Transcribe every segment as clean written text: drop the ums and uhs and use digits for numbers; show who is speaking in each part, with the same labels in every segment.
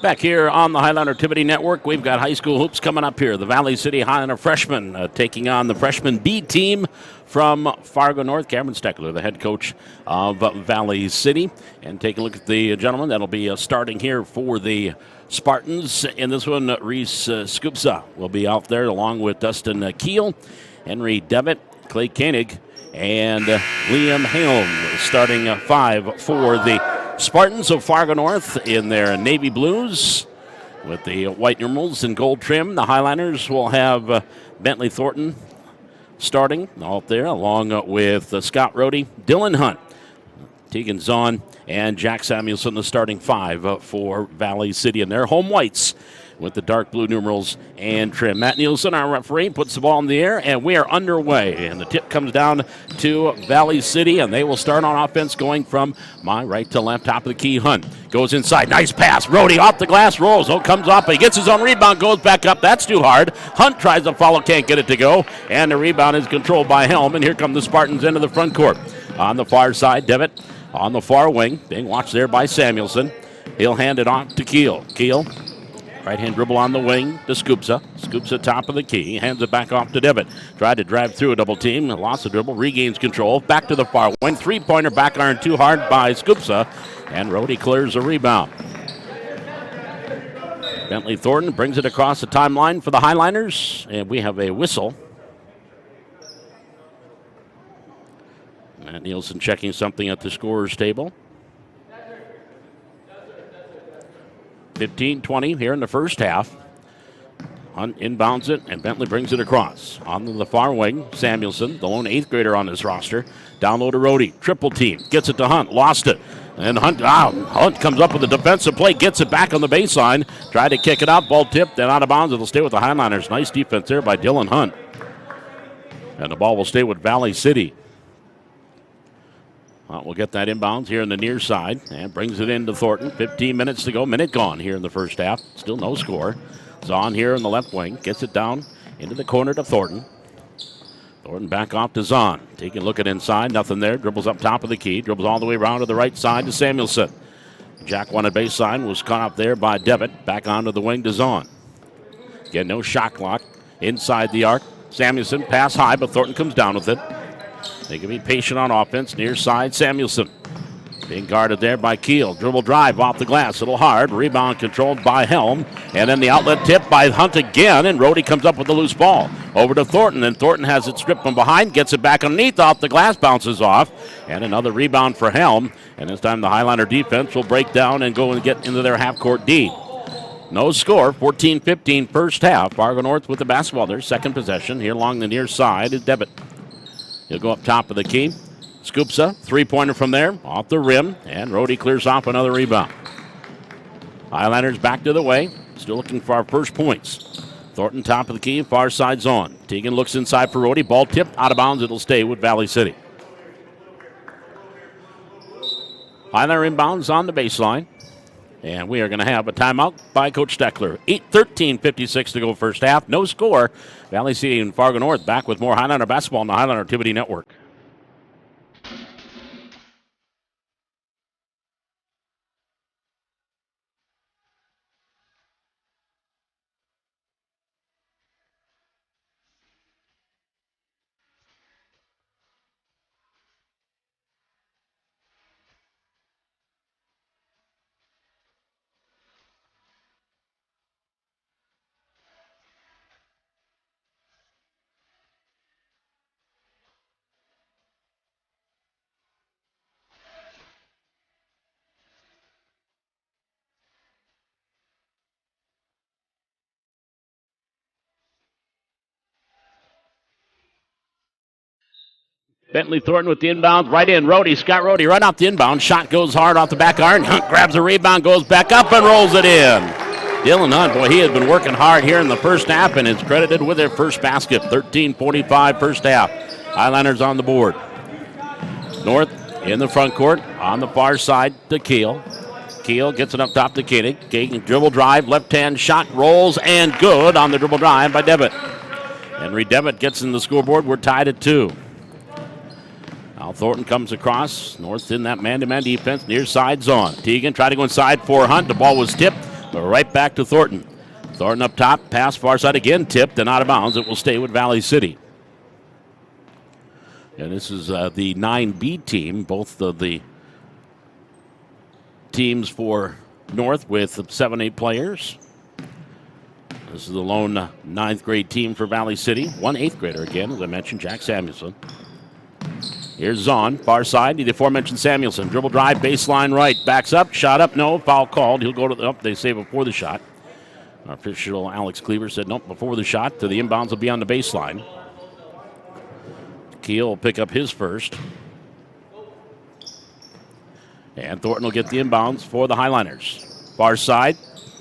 Speaker 1: Back here on the Highliner Activity Network, we've got high school hoops coming up here. The Valley City Highliner freshmen taking on the freshman B team from Fargo North. Cameron Steckler, the head coach of Valley City. And take a look at the gentleman that'll be starting here for the Spartans. In this one, Reese Skupsa will be out there along with Dustin Keel, Henry Devitt, Clay Koenig, and Liam Helm starting five for the Spartans of Fargo North in their navy blues with the white numerals and gold trim. The Highliners will have Bentley Thornton starting out there along with Scott Rohde, Dylan Hunt, Tegan Zahn, and Jack Samuelson, the starting five for Valley City in their home whites with the dark blue numerals and trim. Matt Nielsen, our referee, puts the ball in the air, and we are underway. And the tip comes down to Valley City, and they will start on offense going from my right to left, top of the key. Hunt goes inside. Nice pass. Rohde off the glass, rolls. Oh, comes off, but he gets his own rebound, goes back up. That's too hard. Hunt tries to follow, can't get it to go, and the rebound is controlled by Helm, and here come the Spartans into the front court. On the far side, Devitt on the far wing, being watched there by Samuelson. He'll hand it off to Keel. Keel, right-hand dribble on the wing to Skupsa. Skupsa top of the key. Hands it back off to Devitt. Tried to drive through a double team. Lost the dribble. Regains control. Back to the far wing. Three-pointer back iron too hard by Skupsa. And Rohde clears a rebound. Bentley Thornton brings it across the timeline for the Highliners. And we have a whistle. Matt Nielsen checking something at the scorer's table. 15-20 here in the first half. Hunt inbounds it, and Bentley brings it across. On the far wing, Samuelson, the lone eighth grader on this roster. Down low to Rohde. Triple team. Gets it to Hunt. Lost it. And Hunt comes up with a defensive play. Gets it back on the baseline. Tried to kick it out. Ball tipped. Then out of bounds. It'll stay with the Highliners. Nice defense there by Dylan Hunt. And the ball will stay with Valley City. We'll get that inbounds here in the near side and brings it into Thornton. 15 minutes to go. Minute gone here in the first half. Still no score. Zahn here in the left wing. Gets it down into the corner to Thornton. Thornton back off to Zahn. Taking a look at inside. Nothing there. Dribbles up top of the key. Dribbles all the way around to the right side to Samuelson. Jack wanted baseline. Was caught up there by Devitt. Back onto the wing to Zahn. Again, no shot clock. Inside the arc. Samuelson pass high, but Thornton comes down with it. They can be patient on offense. Near side, Samuelson. Being guarded there by Keel. Dribble drive off the glass. A little hard. Rebound controlled by Helm. And then the outlet tip by Hunt again. And Rohde comes up with the loose ball. Over to Thornton. And Thornton has it stripped from behind. Gets it back underneath. Off the glass. Bounces off. And another rebound for Helm. And this time the Highliner defense will break down and go and get into their half-court D. No score. 14-15 first half. Fargo North with the basketball. Their second possession. Here along the near side is Devitt. He'll go up top of the key. Skupsa, three-pointer from there, off the rim, and Rohde clears off another rebound. Highliners back to the way, still looking for our first points. Thornton top of the key, far side's on. Teagan looks inside for Rohde, ball tipped, out of bounds, it'll stay with Valley City. Highliner inbounds on the baseline, and we are going to have a timeout by Coach Steckler. 13:56 to go first half, no score. Valley City and Fargo North back with more Highliner basketball on the Highliner Activity Network. Bentley Thornton with the inbound, right in. Rohde, Scott Rohde, right off the inbound. Shot goes hard off the back iron. Hunt grabs a rebound, goes back up and rolls it in. Dylan Hunt, boy, he has been working hard here in the first half and is credited with their first basket. 13:45 first half. Highliners on the board. North in the front court, on the far side to Keel. Keel gets it up top to Koenig. Koenig dribble drive, left-hand shot, rolls, and good on the dribble drive by Devitt. Henry Devitt gets in the scoreboard. We're tied at 2. Now Thornton comes across. North in that man-to-man defense. Near side zone. Teagan tried to go inside for Hunt. The ball was tipped. right back to Thornton. Thornton up top, pass far side again, tipped and out of bounds. It will stay with Valley City. And this is the 9B team, both of the teams for North with 7, 8 players. This is the lone 9th grade team for Valley City. 1 8th grader again, as I mentioned, Jack Samuelson. Here's Zahn, far side, the aforementioned Samuelson. Dribble drive, baseline right, backs up, shot up, no, foul called. He'll go to the, they say before the shot. Our official Alex Cleaver said, nope, before the shot, to the inbounds will be on the baseline. Keel will pick up his first. And Thornton will get the inbounds for the Highliners. Far side,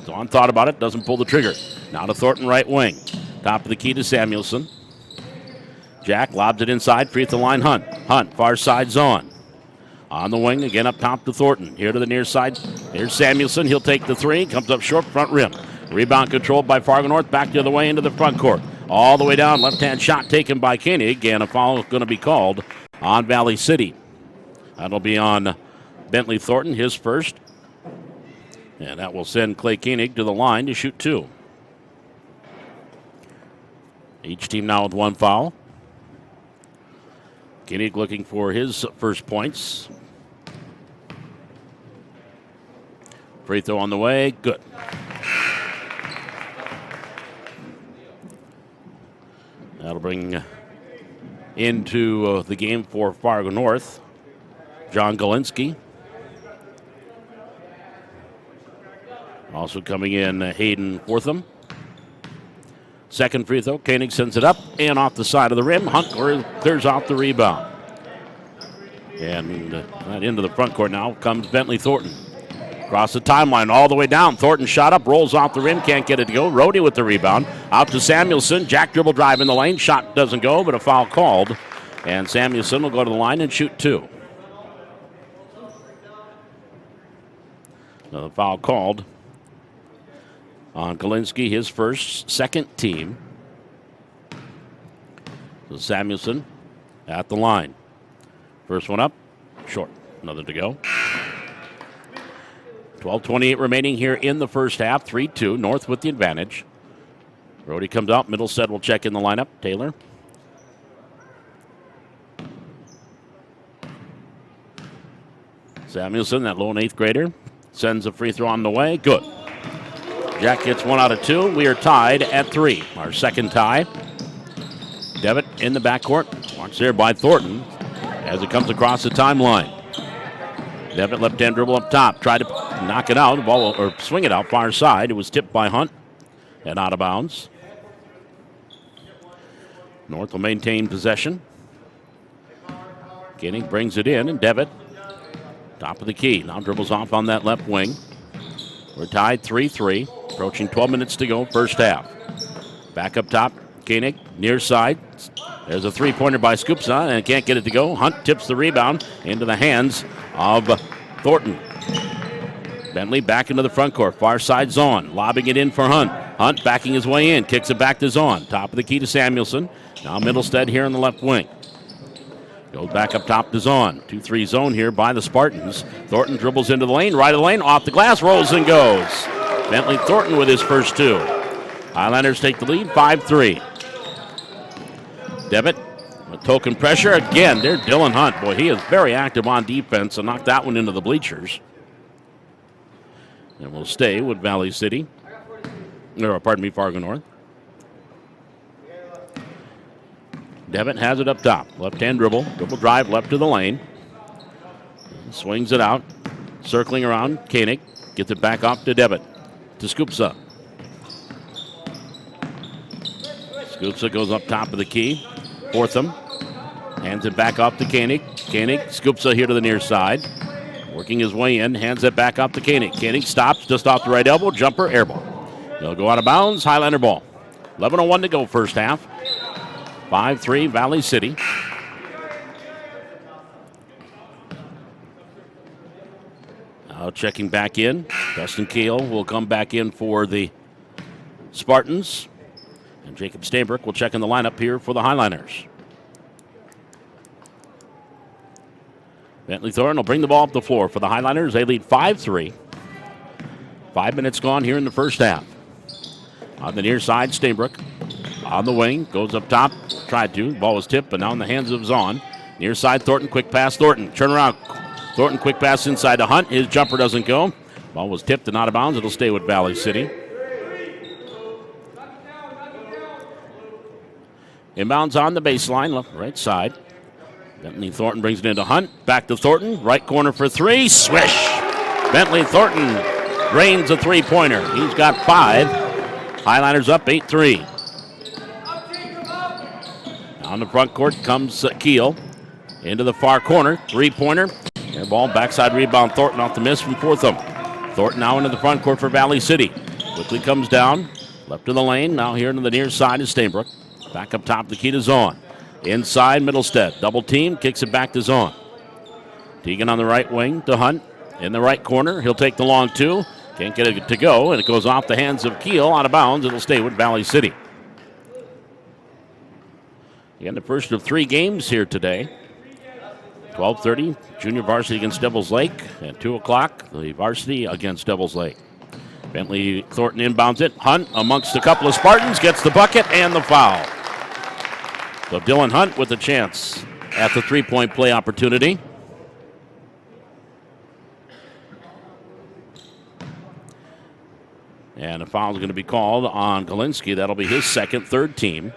Speaker 1: Zahn thought about it, doesn't pull the trigger. Now to Thornton, right wing. Top of the key to Samuelson. Jack lobs it inside, free at the line, Hunt. Hunt, far side, Zahn. On the wing, again up top to Thornton. Here to the near side, here's Samuelson. He'll take the three, comes up short, front rim. Rebound controlled by Fargo North, back the other way into the front court. All the way down, left-hand shot taken by Koenig, and a foul is going to be called on Valley City. That'll be on Bentley Thornton, his first. And that will send Clay Koenig to the line to shoot 2. Each team now with 1 foul. Koenig looking for his first points. Free throw on the way, good. That'll bring into the game for Fargo North, John Galinsky. Also coming in, Hayden Wortham. Second free throw, Koenig sends it up and off the side of the rim. Hunt clears off the rebound. And right into the front court now comes Bentley Thornton. Across the timeline, all the way down. Thornton shot up, rolls off the rim, can't get it to go. Rhodey with the rebound. Out to Samuelson. Jack dribble drive in the lane. Shot doesn't go, but a foul called. And Samuelson will go to the line and shoot 2. Another foul called on Galinsky, his first, second team. So Samuelson at the line. First one up, short. Another to go. 12:28 remaining here in the first half. 3-2, North with the advantage. Rhodey comes out. Middlestead will check in the lineup. Taylor. Samuelson, that lone 8th grader, sends a free throw on the way. Good. Jack gets 1 out of 2. We are tied at 3. Our second tie. Devitt in the backcourt. Watched there by Thornton as it comes across the timeline. Devitt left-hand dribble up top. Tried to knock it out, ball or swing it out far side. It was tipped by Hunt and out of bounds. North will maintain possession. Koenig brings it in, and Devitt, top of the key. Now dribbles off on that left wing. We're tied 3-3, approaching 12 minutes to go, first half. Back up top, Koenig, near side. There's a three-pointer by Scoopsa, and can't get it to go. Hunt tips the rebound into the hands of Thornton. Bentley back into the front court, far side Zahn, lobbing it in for Hunt. Hunt backing his way in, kicks it back to Zahn. Top of the key to Samuelson. Now Middlestead here in the left wing. Goes back up top to Zahn. 2-3 zone here by the Spartans. Thornton dribbles into the lane, right of the lane, off the glass, rolls and goes. Bentley Thornton with his first 2. Highlanders take the lead, 5-3. Devitt, with token pressure. Again, there's Dylan Hunt. Boy, he is very active on defense and knocked that one into the bleachers. And we'll stay with Valley City. Or, pardon me, Fargo North. Devitt has it up top. Left-hand dribble drive left to the lane. Swings it out. Circling around, Koenig. Gets it back off to Devitt. To Scoopsa. Scoopsa goes up top of the key. Wortham. Hands it back off to Koenig. Koenig, Scoopsa here to the near side. Working his way in, hands it back off to Koenig. Koenig stops just off the right elbow. Jumper, air ball. They'll go out of bounds. Highlander ball. 11:01 to go first half. 5-3 Valley City. Now checking back in. Dustin Keel will come back in for the Spartans. And Jacob Stainbrook will check in the lineup here for the Highliners. Bentley Thornton will bring the ball up the floor for the Highliners. They lead 5-3. 5 minutes gone here in the first half. On the near side, Stainbrook on the wing, goes up top, tried to. Ball was tipped, but now in the hands of Zahn. Near side, Thornton, quick pass, Thornton. Turn around. Thornton, quick pass inside to Hunt. His jumper doesn't go. Ball was tipped and out of bounds. It'll stay with Valley City. Inbounds on the baseline, left, right side. Bentley Thornton brings it into Hunt. Back to Thornton. Right corner for three. Swish! Bentley Thornton drains a three-pointer. He's got 5. Highliners up 8-3. On the front court comes Keel. Into the far corner. Three-pointer. Air ball, backside rebound. Thornton off the miss from Fortham. Thornton now into the front court for Valley City. Quickly comes down. Left of the lane. Now here into the near side is Stainbrook. Back up top, the key to Zahn. Inside, Middlestead. Double team, kicks it back to Zahn. Teagan on the right wing to Hunt. In the right corner, he'll take the long two. Can't get it to go, and it goes off the hands of Keel, out of bounds. It'll stay with Valley City. Again, the first of 3 games here today. 12:30, junior varsity against Devils Lake. At 2 o'clock, the varsity against Devils Lake. Bentley Thornton inbounds it. Hunt amongst a couple of Spartans gets the bucket and the foul. So Dylan Hunt with a chance at the three-point play opportunity. And a foul is going to be called on Galinsky. That'll be his second, third team.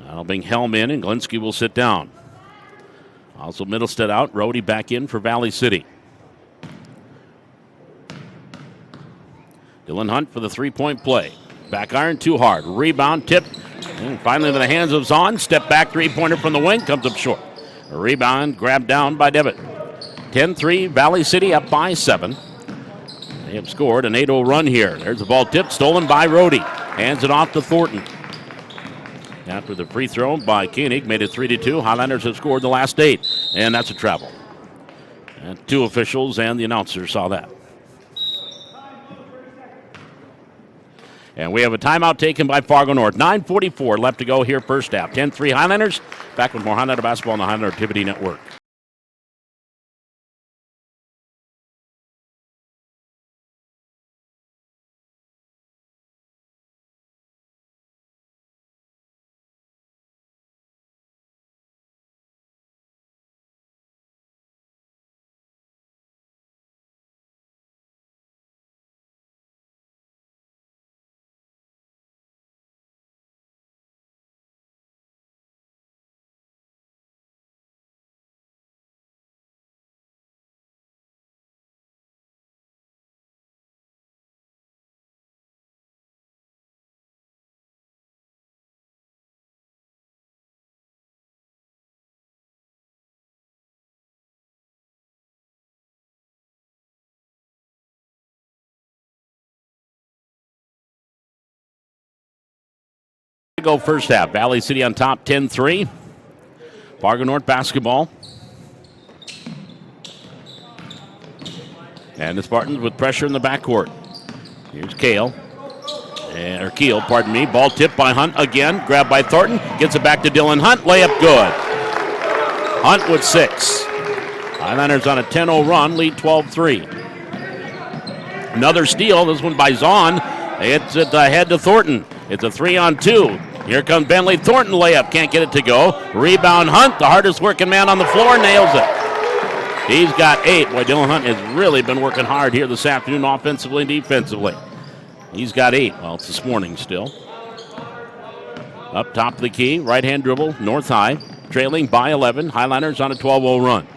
Speaker 1: That'll bring Helm in, and Galinsky will sit down. Also Middlestead out, Rhodey back in for Valley City. Dylan Hunt for the three-point play. Back iron too hard. Rebound, tip. And finally into the hands of Zahn. Step back three-pointer from the wing. Comes up short. A rebound grabbed down by Devitt. 10-3, Valley City up by 7. They have scored an 8-0 run here. There's the ball tipped, stolen by Rhodey. Hands it off to Thornton. After the free throw by Koenig, made it 3-2. Highlanders have scored the last 8, and that's a travel. And 2 officials and the announcer saw that. And we have a timeout taken by Fargo North. 9:44 left to go here first half. 10-3 Highlanders. Back with more Highlander basketball on the Highlander Activity Network. Go first half. Valley City on top 10-3. Fargo North basketball. And the Spartans with pressure in the backcourt. Here's Keel. Pardon me. Ball tipped by Hunt again. Grabbed by Thornton. Gets it back to Dylan Hunt. Layup good. Hunt with 6. Highlanders on a 10-0 run. Lead 12-3. Another steal. This one by Zahn. It's at the head to Thornton. It's a 3-on-2. Here comes Bentley Thornton layup. Can't get it to go. Rebound Hunt, the hardest working man on the floor, nails it. He's got 8. Boy, Dylan Hunt has really been working hard here this afternoon offensively and defensively. He's got 8. Well, it's this morning still. Up top of the key, right-hand dribble, North High, trailing by 11. Highlanders on a 12-0 run.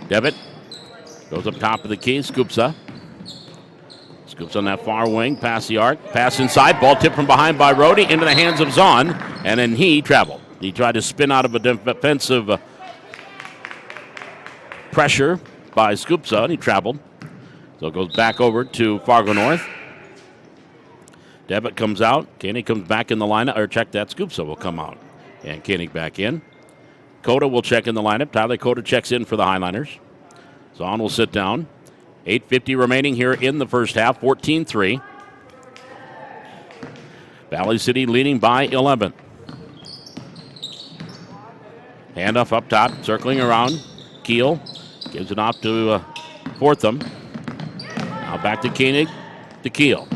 Speaker 1: Devitt goes up top of the key, scoops up. Scoops on that far wing, past the arc, pass inside, ball tipped from behind by Rhodey into the hands of Zahn, and then he traveled. He tried to spin out of a defensive pressure by Scoopsa, and he traveled. So it goes back over to Fargo North. Devitt comes out. Koenig comes back in the lineup, or check that. Scoopsa will come out. And Koenig back in. Coda will check in the lineup. Tyler Coda checks in for the Highlanders. Zahn will sit down. 8:50 remaining here in the first half, 14-3. Valley City leading by 11. Handoff up top, circling around. Keel gives it off to Fortham. Now back to Koenig, to Keel.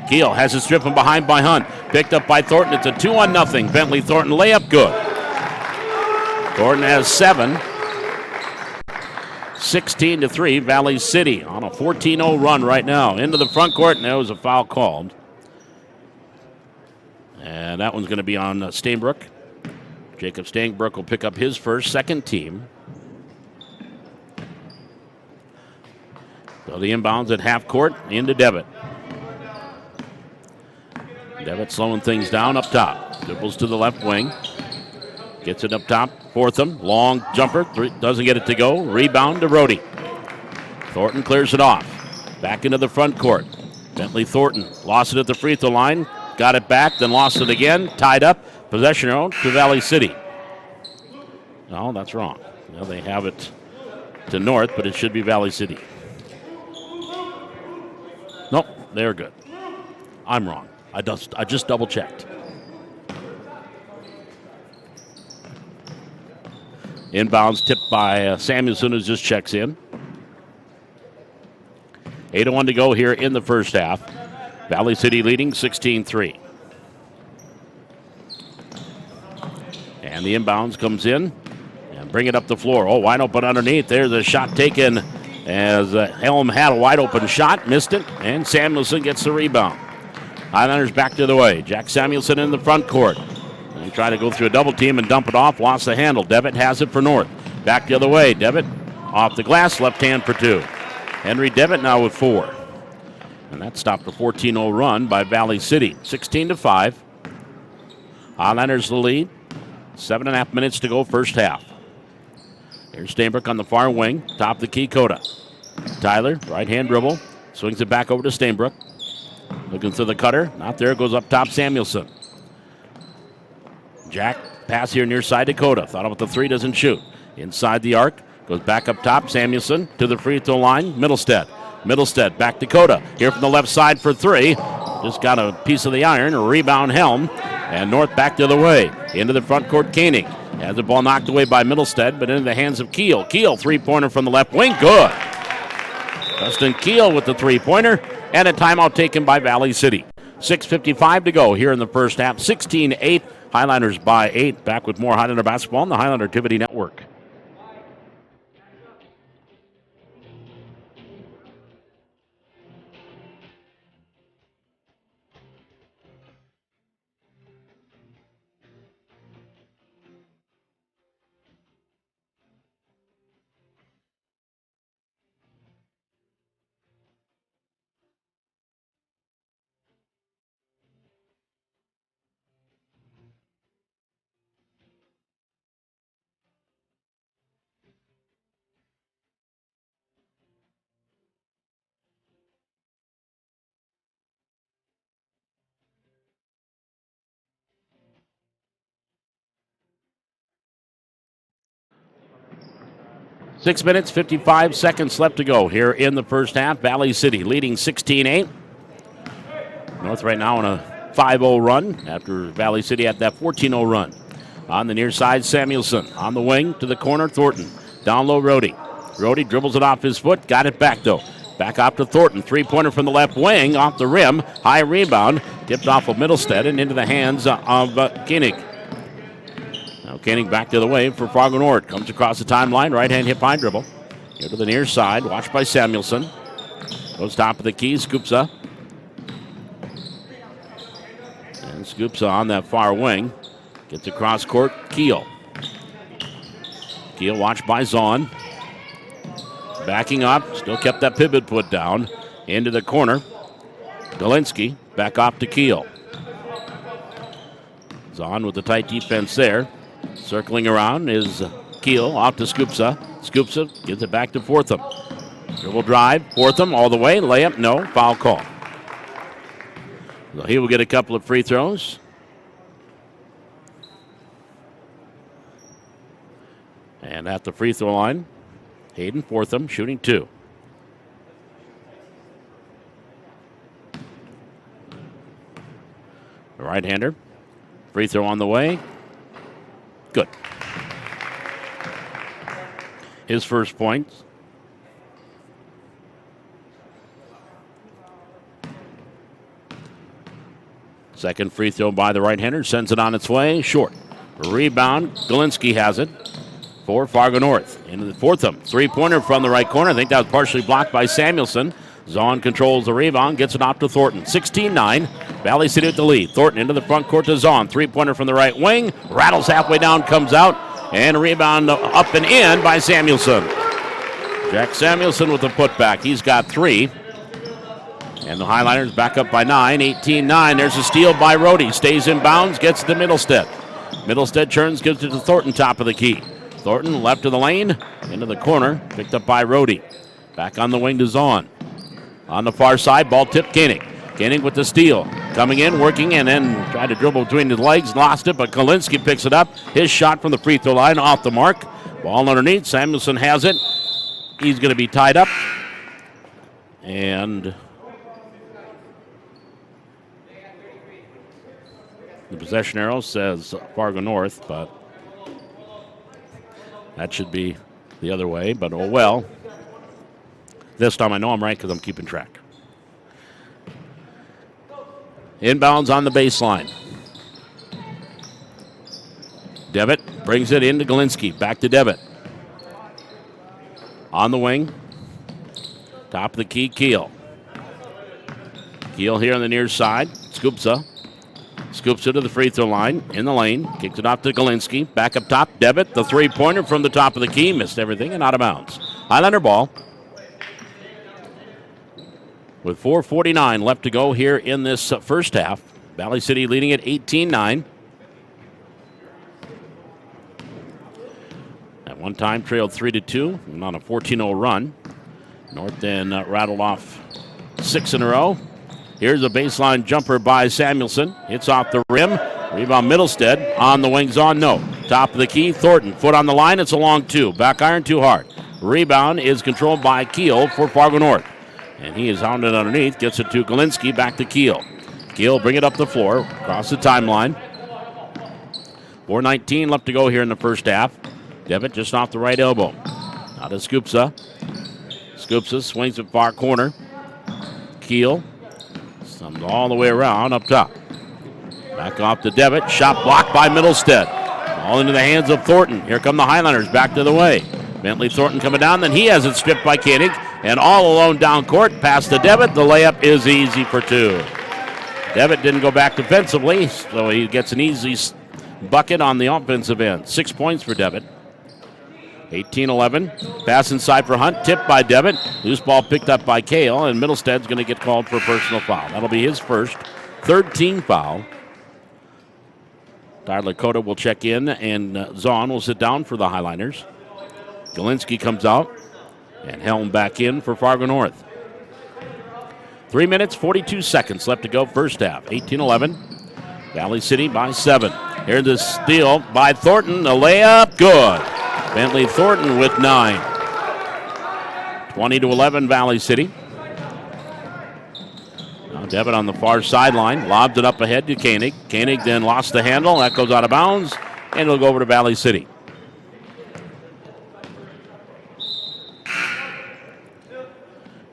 Speaker 1: Keel has it stripped from behind by Hunt. Picked up by Thornton. It's a 2-0. Bentley Thornton layup good. Thornton has 7. 16-3, Valley City on a 14-0 run right now. Into the front court, and there was a foul called. And that one's going to be on Stainbrook. Jacob Stainbrook will pick up his first, second team. So the inbounds at half court into Devitt. Devitt slowing things down up top. Dribbles to the left wing. Gets it up top. Fortham. Long jumper. Doesn't get it to go. Rebound to Rhodey. Thornton clears it off. Back into the front court. Bentley Thornton lost it at the free throw line. Got it back, then lost it again. Tied up. Possession arrow to Valley City. No, that's wrong. Well, they have it to North, but it should be Valley City. Nope, they're good. I'm wrong. I just double checked. Inbounds tipped by Samuelson, who just checks in. 8:01 to go here in the first half. Valley City leading 16-3. And the inbounds comes in and bring it up the floor. Oh, wide open underneath. There's a shot taken as Helm had a wide open shot, missed it, and Samuelson gets the rebound. Highlanders back to the way. Jack Samuelson in the front court. They try to go through a double team and dump it off. Lost the handle. Devitt has it for North. Back the other way. Devitt off the glass. Left hand for 2. Henry Devitt now with 4. And that stopped a 14-0 run by Valley City. 16-5. Highlanders the lead. 7.5 minutes to go first half. Here's Stainbrook on the far wing. Top of the key, Coda. Tyler, right hand dribble. Swings it back over to Stainbrook. Looking through the cutter. Not there. Goes up top, Samuelson. Jack, pass here near side to Coda. Thought about the 3, doesn't shoot. Inside the arc. Goes back up top, Samuelson to the free throw line. Middlestead back to Coda. Here from the left side for 3. Just got a piece of the iron. A rebound Helm. And North back the other way. Into the front court, Koenig. Has the ball knocked away by Middlestead, but into the hands of Keel. Keel, 3-pointer from the left wing. Good. Dustin Keel with the 3-pointer. And a timeout taken by Valley City. 6:55 to go here in the first half. 16-8. Highlanders by 8. Back with more Highlander basketball on the Highlander Activity Network. Six minutes, 55 seconds left to go here in the first half. Valley City leading 16-8. North right now on a 5-0 run after Valley City had that 14-0 run. On the near side, Samuelson. On the wing to the corner, Thornton. Down low, Rhodey. Rhodey dribbles it off his foot. Got it back, though. Back up to Thornton. 3-pointer from the left wing. Off the rim. High rebound. Tipped off of Middlestead and into the hands of Koenig. Now Koenig back the other way for Fargo North. Comes across the timeline. Right-hand hip high dribble. Here to the near side. Watched by Samuelson. Goes top of the key. Scoops up. And scoops on that far wing. Gets across court. Keel. Keel watched by Zahn. Backing up. Still kept that pivot put down. Into the corner. Dolinsky back off to Keel. Zahn with the tight defense there. Circling around is Keel off to Scoopsa. Scoopsa gives it back to Fortham. Dribble drive. Fortham all the way. Layup. No. Foul call. So he will get a couple of free throws. And at the free throw line, Hayden Fortham shooting 2. The right-hander. Free throw on the way. Good. His first point. Second free throw by the right-hander, sends it on its way, short. Rebound, Galinsky has it for Fargo North. Into the fourth three-pointer from the right corner. I think that was partially blocked by Samuelson. Zahn controls the rebound, gets it off to Thornton. 16-9, Valley City with the lead. Thornton into the front court to Zahn. Three-pointer from the right wing, rattles halfway down, comes out, and a rebound up and in by Samuelson. Jack Samuelson with the putback. He's got 3. And the Highliners back up by 9, 18-9. There's a steal by Rohde. Stays in bounds, gets to Middlestead. Middlestead turns, gives it to Thornton, top of the key. Thornton left of the lane, into the corner, picked up by Rohde. Back on the wing to Zahn. On the far side, ball tipped Koenig. Koenig with the steal. Coming in, working, and then tried to dribble between his legs, lost it, but Galinsky picks it up. His shot from the free throw line, off the mark. Ball underneath, Samuelson has it. He's going to be tied up. And the possession arrow says Fargo North, but that should be the other way, but oh well. This time I know I'm right because I'm keeping track. Inbounds on the baseline. Devitt brings it into Galinsky. Back to Devitt. On the wing. Top of the key, Keel. Keel here on the near side. Scoops it to the free throw line. In the lane. Kicked it off to Galinsky. Back up top. Devitt, the three-pointer from the top of the key. Missed everything and out of bounds. Highlander ball. With 4:49 left to go here in this first half. Valley City leading at 18-9. At one time trailed 3-2 and on a 14-0 run. North then rattled off 6 in a row. Here's a baseline jumper by Samuelson. Hits off the rim. Rebound Middlestead. On the wings on, no. Top of the key, Thornton. Foot on the line, it's a long 2. Back iron too hard. Rebound is controlled by Keel for Fargo North. And he is hounded underneath. Gets it to Galinsky. Back to Keel. Keel bring it up the floor. Across the timeline. 4:19 left to go here in the first half. Devitt just off the right elbow. Out of Scoopsa. Scoopsa swings it far corner. Keel. Comes all the way around up top. Back off to Devitt. Shot blocked by Middlestead. All into the hands of Thornton. Here come the Highlanders back to the way. Bentley Thornton coming down. Then he has it stripped by Koenig. And all alone down court. Pass to Devitt. The layup is easy for 2. Devitt didn't go back defensively, so he gets an easy bucket on the offensive end. 6 points for Devitt. 18-11. Pass inside for Hunt. Tipped by Devitt. Loose ball picked up by Kale. And Middlestead's going to get called for a personal foul. That'll be his first. Third team foul. Tyler Cota will check in. And Zahn will sit down for the Highliners. Galinsky comes out. And Helm back in for Fargo North. 3 minutes, 42 seconds left to go first half. 18-11. Valley City by 7. Here's the steal by Thornton. The layup, good. Bentley Thornton with 9. 20-11 Valley City. Now Devitt on the far sideline. Lobs it up ahead to Koenig. Koenig then lost the handle. That goes out of bounds. And it'll go over to Valley City.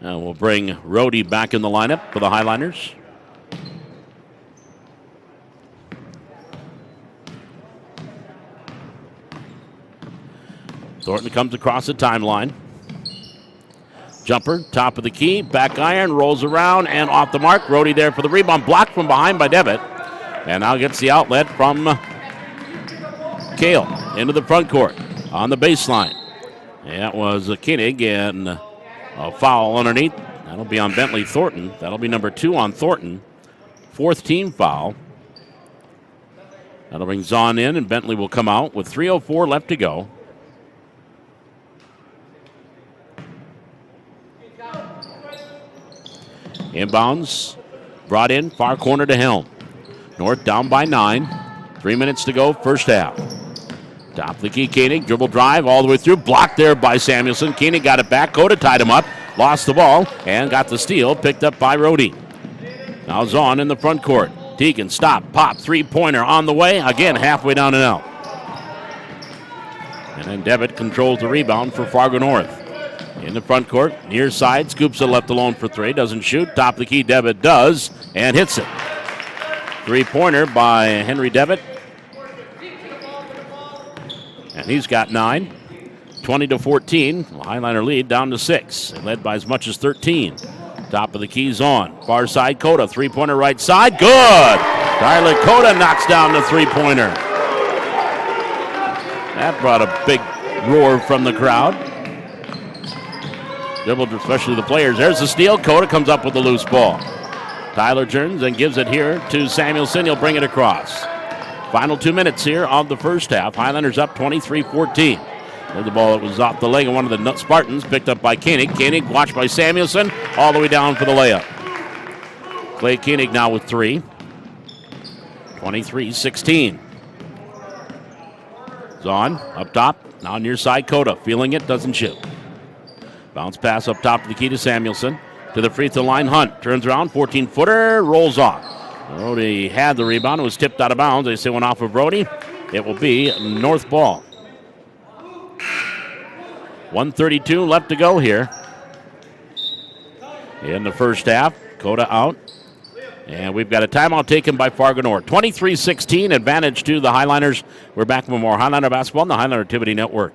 Speaker 1: Now we'll bring Rohde back in the lineup for the Highliners. Thornton comes across the timeline. Jumper, top of the key, back iron, rolls around and off the mark. Rohde there for the rebound, blocked from behind by Devitt. And now gets the outlet from Kale into the front court on the baseline. That was Koenig and a foul underneath. That'll be on Bentley Thornton. That'll be number 2 on Thornton. 4th team foul. That'll bring Zahn in, and Bentley will come out with 3:04 left to go. Inbounds brought in, far corner to Helm. North down by 9. 3 minutes to go, first half. Top of the key, Koenig, dribble drive all the way through. Blocked there by Samuelson. Koenig got it back. Cota tied him up. Lost the ball and got the steal. Picked up by Rohde. Now Zahn in the front court. Teagan, stop, pop, three-pointer on the way. Again, halfway down and out. And then Devitt controls the rebound for Fargo North. In the front court, near side, Scoops it left alone for 3. Doesn't shoot. Top of the key, Devitt does and hits it. Three-pointer by Henry Devitt. And he's got 9. 20-14. Highliner lead down to 6. They led by as much as 13. Top of the key's on. Far side, Coda. Three-pointer right side. Good! Tyler Coda knocks down the three-pointer. That brought a big roar from the crowd. Dribbled, especially the players. There's the steal. Coda comes up with the loose ball. Tyler turns and gives it here to Samuelson. He'll bring it across. Final 2 minutes here of the first half. Highlanders up 23-14. There's the ball that was off the leg of one of the Spartans, picked up by Koenig. Koenig watched by Samuelson, all the way down for the layup. Clay Koenig now with 3. 23-16. Zahn up top, now near side Coda, feeling it, doesn't shoot. Bounce pass up top to the key to Samuelson. To the free throw line, Hunt turns around, 14-footer, rolls off. Brody had the rebound, it was tipped out of bounds. They say one off of Brody. It will be North ball. 1:32 left to go here in the first half. Coda out. And we've got a timeout taken by Fargo North. 23-16, advantage to the Highliners. We're back with more Highliner basketball on the Highliner Activity Network.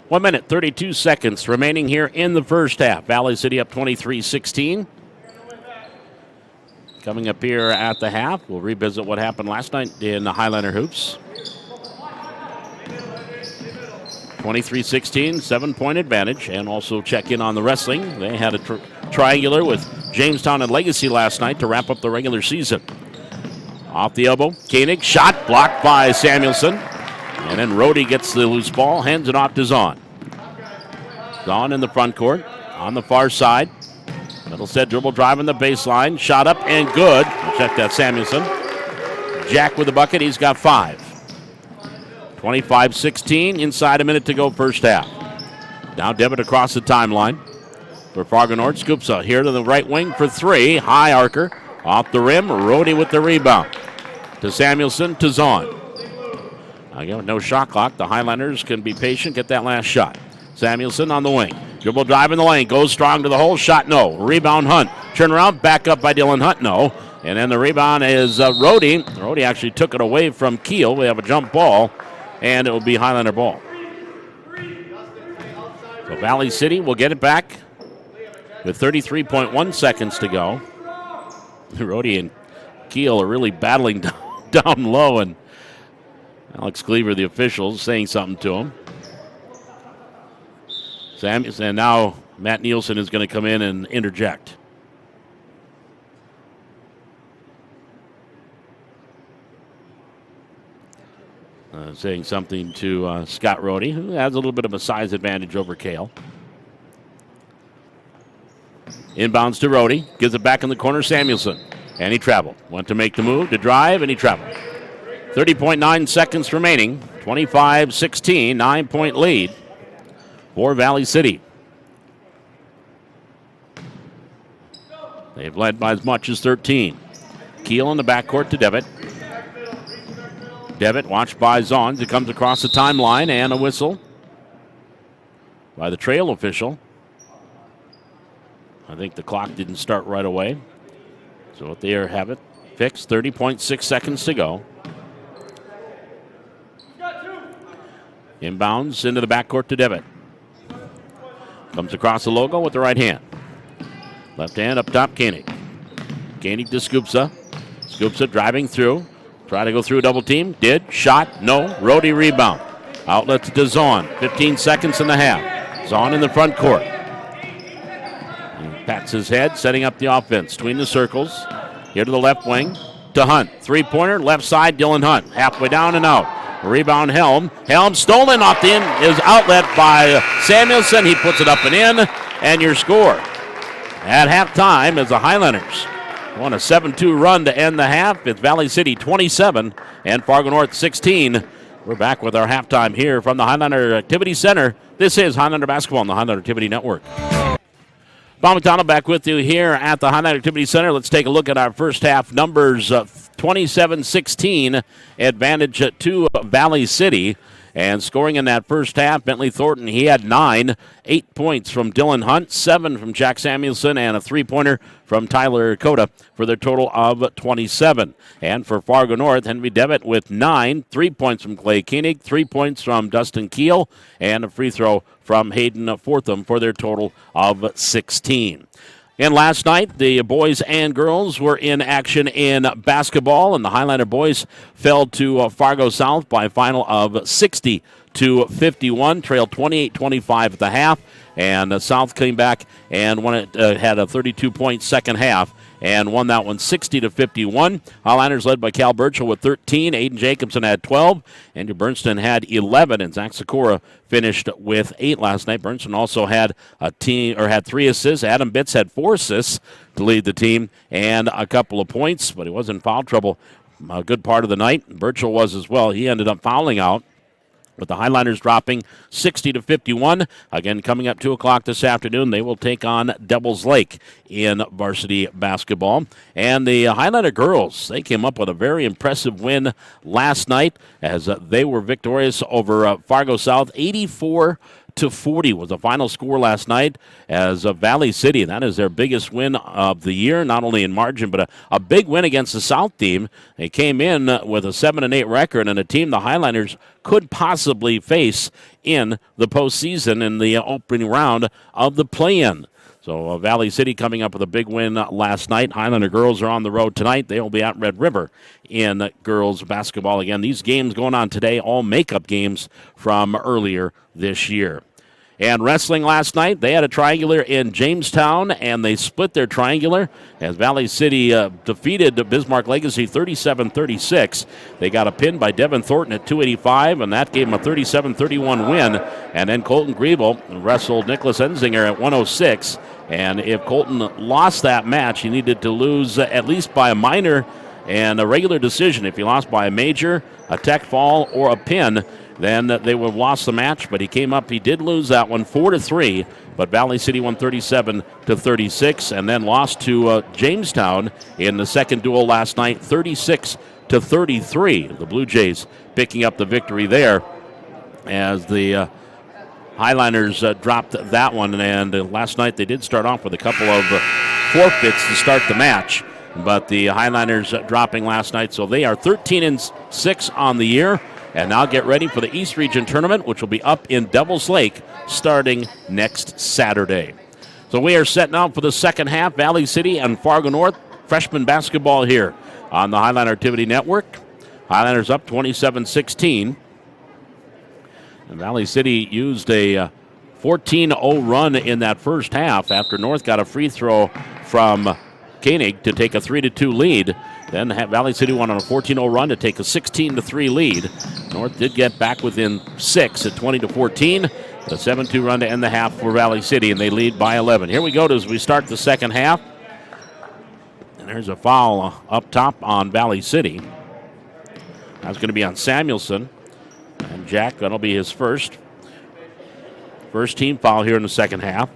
Speaker 1: One minute, 32 seconds remaining here in the first half. Valley City up 23-16. Coming up here at the half, we'll revisit what happened last night in the Highliner hoops. 23-16, 7-point advantage, and also check in on the wrestling. They had a triangular with Jamestown and Legacy last night to wrap up the regular season. Off the elbow, Koenig, shot blocked by Samuelson. And then Rhodey gets the loose ball, hands it off to Zahn. Zahn in the front court, on the far side. Middleset dribble drive in the baseline, shot up and good. Check that, Samuelson. Jack with the bucket, he's got 5. 25-16, inside a minute to go first half. Now Devitt across the timeline for Fargo North. Scoops here to the right wing for 3. High archer, off the rim, Rhodey with the rebound. To Samuelson, to Zahn. Again, no shot clock. The Highlanders can be patient, get that last shot. Samuelson on the wing. Dribble drive in the lane. Goes strong to the hole. Shot no. Rebound Hunt. Turn around. Back up by Dylan Hunt. No. And then the rebound is Rhodey. Rhodey actually took it away from Keel. We have a jump ball. And it will be Highlander ball. So Valley City will get it back with 33.1 seconds to go. Rhodey and Keel are really battling down low. And Alex Cleaver, the official, saying something to him. And now Matt Nielsen is going to come in and interject. Saying something to Scott Rhodey, who has a little bit of a size advantage over Kale. Inbounds to Rhodey, gives it back in the corner, Samuelson. And he traveled. Went to make the move, to drive, and he traveled. 30.9 seconds remaining. 25-16, 9-point lead for Valley City. They've led by as much as 13. Keel in the backcourt to Devitt. Devitt watched by Zahn. He comes across the timeline, and a whistle by the trail official. I think the clock didn't start right away. So they have it fixed. 30.6 seconds to go. Inbounds into the backcourt to Devitt. Comes across the logo with the right hand. Left hand up top, Koenig. Koenig to Scoopsa. Scoopsa driving through. Try to go through a double team. Did. Shot. No. Rhodey rebound. Outlet to Zahn. 15 seconds in the half. Zahn in the front court. He pats his head, setting up the offense. Between the circles. Here to the left wing. To Hunt. Three-pointer. Left side, Dylan Hunt. Halfway down and out. Rebound Helm. Helm stolen off the his outlet by Samuelson. He puts it up and in, and your score. at halftime as the Highlanders won a 7-2 run to end the half. It's Valley City 27 and Fargo North 16. We're back with our halftime here from the Highlander Activity Center. This is Highlander Basketball on the Highlander Activity Network. Bob McDonald back with you here at the Highlander Activity Center. Let's take a look at our first half numbers. 27-16 advantage to Valley City. And scoring in that first half, Bentley Thornton, he had 9, 8 points from Dylan Hunt, 7 from Jack Samuelson, and a 3-pointer from Tyler Cota for their total of 27. And for Fargo North, Henry Devitt with 9, 3 points from Clay Koenig, 3 points from Dustin Keel, and a free throw from Hayden Fortham for their total of 16. And last night, the boys and girls were in action in basketball, and the Highlander boys fell to Fargo South by a final of 60-51, trailed 28-25 at the half, and South came back and had a 32-point second half and won that one 60-51. Highlanders led by Cal Burchell with 13. Aiden Jacobson had 12. Andrew Bernston had 11, and Zach Sikora finished with 8 last night. Bernston also had 3 assists. Adam Bitts had 4 assists to lead the team and a couple of points, but he was in foul trouble a good part of the night. Burchell was as well. He ended up fouling out. But the Highlanders dropping 60-51. Again, coming up 2 o'clock this afternoon, they will take on Devils Lake in varsity basketball. And the Highlander girls, they came up with a very impressive win last night as they were victorious over Fargo South. 84-40 was the final score last night as Valley City. That is their biggest win of the year, not only in margin, but a big win against the South team. They came in with a 7-8 record and a team the Highlanders could possibly face in the postseason in the opening round of the play-in. So Valley City coming up with a big win last night. Highlander girls are on the road tonight. They will be at Red River in girls basketball again. These games going on today, all makeup games from earlier this year. And wrestling last night, they had a triangular in Jamestown, and they split their triangular as Valley City defeated Bismarck Legacy 37-36. They got a pin by Devin Thornton at 285, and that gave them a 37-31 win. And then Colton Griebel wrestled Nicholas Enzinger at 106. And if Colton lost that match, he needed to lose at least by a minor and a regular decision. If he lost by a major, a tech fall, or a pin, then they would have lost the match, but he came up. He did lose that one 4-3, but Valley City won 37-36 and then lost to Jamestown in the second duel last night, 36-33. The Blue Jays picking up the victory there as the Highlanders dropped that one. And last night they did start off with a couple of forfeits to start the match, but the Highlanders dropping last night, so they are 13-6 on the year. And now get ready for the East Region Tournament, which will be up in Devils Lake starting next Saturday. So we are set now for the second half. Valley City and Fargo North freshman basketball here on the Highlander Activity Network. Highlanders up 27-16. And Valley City used a 14-0 run in that first half after North got a free throw from Koenig to take a 3-2 lead. Then Valley City went on a 14-0 run to take a 16-3 lead. North did get back within 6 at 20-14. The 7-2 run to end the half for Valley City, and they lead by 11. Here we go as we start the second half. And there's a foul up top on Valley City. That's going to be on Samuelson. And Jack, that'll be his first team foul here in the second half.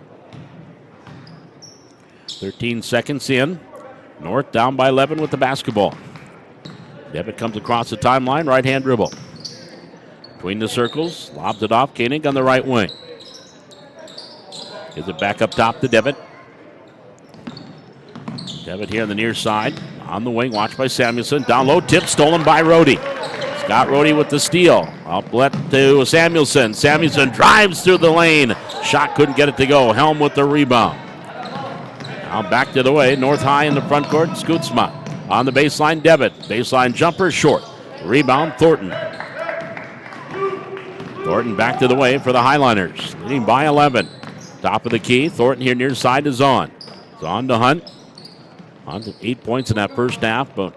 Speaker 1: 13 seconds in. North down by 11 with the basketball. Devitt comes across the timeline, right-hand dribble. Between the circles, lobs it off. Koenig on the right wing. Gives it back up top to Devitt. Devitt here on the near side. On the wing, watched by Samuelson. Down low, tip stolen by Rohde. Scott Rohde with the steal. Outlet to Samuelson. Samuelson drives through the lane. Shot couldn't get it to go. Helm with the rebound. Now back to the way. North high in the front court. Skutsma on the baseline. Devitt. Baseline jumper short. Rebound Thornton. Thornton back to the way for the Highlanders. Leading by 11. Top of the key. Thornton here near side to Zahn. Zahn to Hunt. Hunt 8 points in that first half, but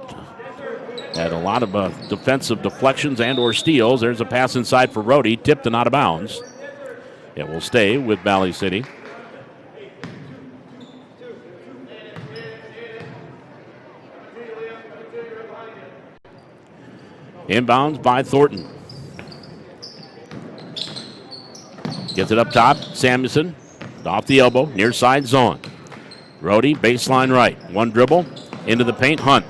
Speaker 1: had a lot of defensive deflections and or steals. There's a pass inside for Rohde. Tipped and out of bounds. It will stay with Valley City. Inbounds by Thornton. Gets it up top. Samuelson off the elbow, near side zone. Rhodey, baseline right. One dribble into the paint. Hunt.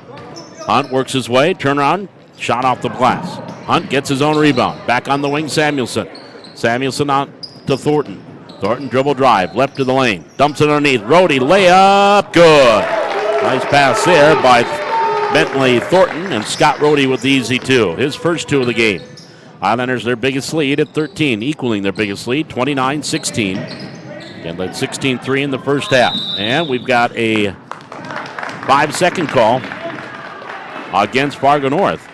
Speaker 1: Hunt works his way. Turnaround. Shot off the glass. Hunt gets his own rebound. Back on the wing, Samuelson. Samuelson out to Thornton. Thornton dribble drive. Left to the lane. Dumps it underneath. Rhodey, layup. Good. Nice pass there by Bentley Thornton, and Scott Rhodey with the easy two. His first two of the game. Highlanders their biggest lead at 13, equaling their biggest lead, 29-16. Again, led 16-3 in the first half. And we've got a 5-second call against Fargo North.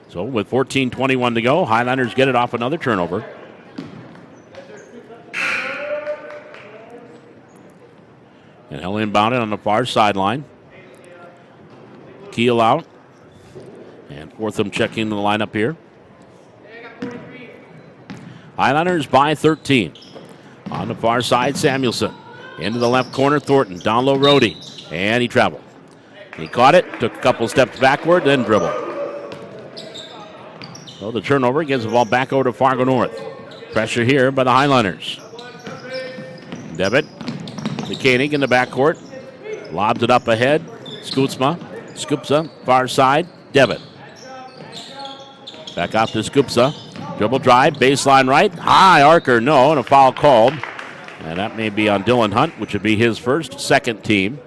Speaker 1: So with 14:21 to go, Highlanders get it off another turnover. And he'll inbound it on the far sideline. Keel out. And Wortham checking the lineup here. Highlanders by 13. On the far side, Samuelson. Into the left corner, Thornton. Down low, Rhodey. And he traveled. He caught it, took a couple steps backward, then dribbled. So the turnover gives the ball back over to Fargo North. Pressure here by the Highlanders. Devitt to Koenig in the backcourt. Lobs it up ahead. Skupsa, far side. Devitt. Back off to Skupsa. Dribble drive, baseline right. High arcer, no, and a foul called. And that may be on Dylan Hunt, which would be his first, second team.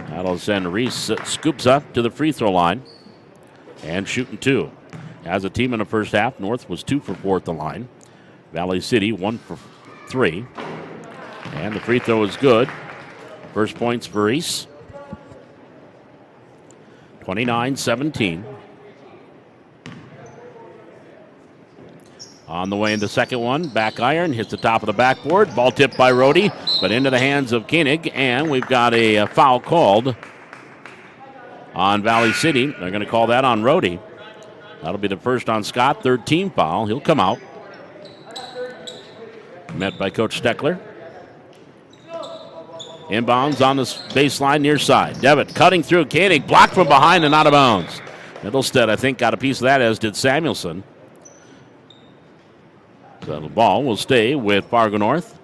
Speaker 1: That'll send Reese Skupsa to the free throw line. And shooting two. As a team in the first half, North was 2 for 4 at the line. Valley City 1 for 3. And the free throw is good. First points for Reese. 29-17. On the way into the second one, back iron, hits the top of the backboard. Ball tipped by Rhodey, but into the hands of Koenig, and we've got a foul called on Valley City. They're going to call that on Rhodey. That'll be the first on Scott, third team foul. He'll come out. Met by Coach Steckler. Inbounds on the baseline near side. Devitt cutting through. Koenig blocked from behind and out of bounds. Middlestead, I think, got a piece of that, as did Samuelson. So the ball will stay with Fargo North.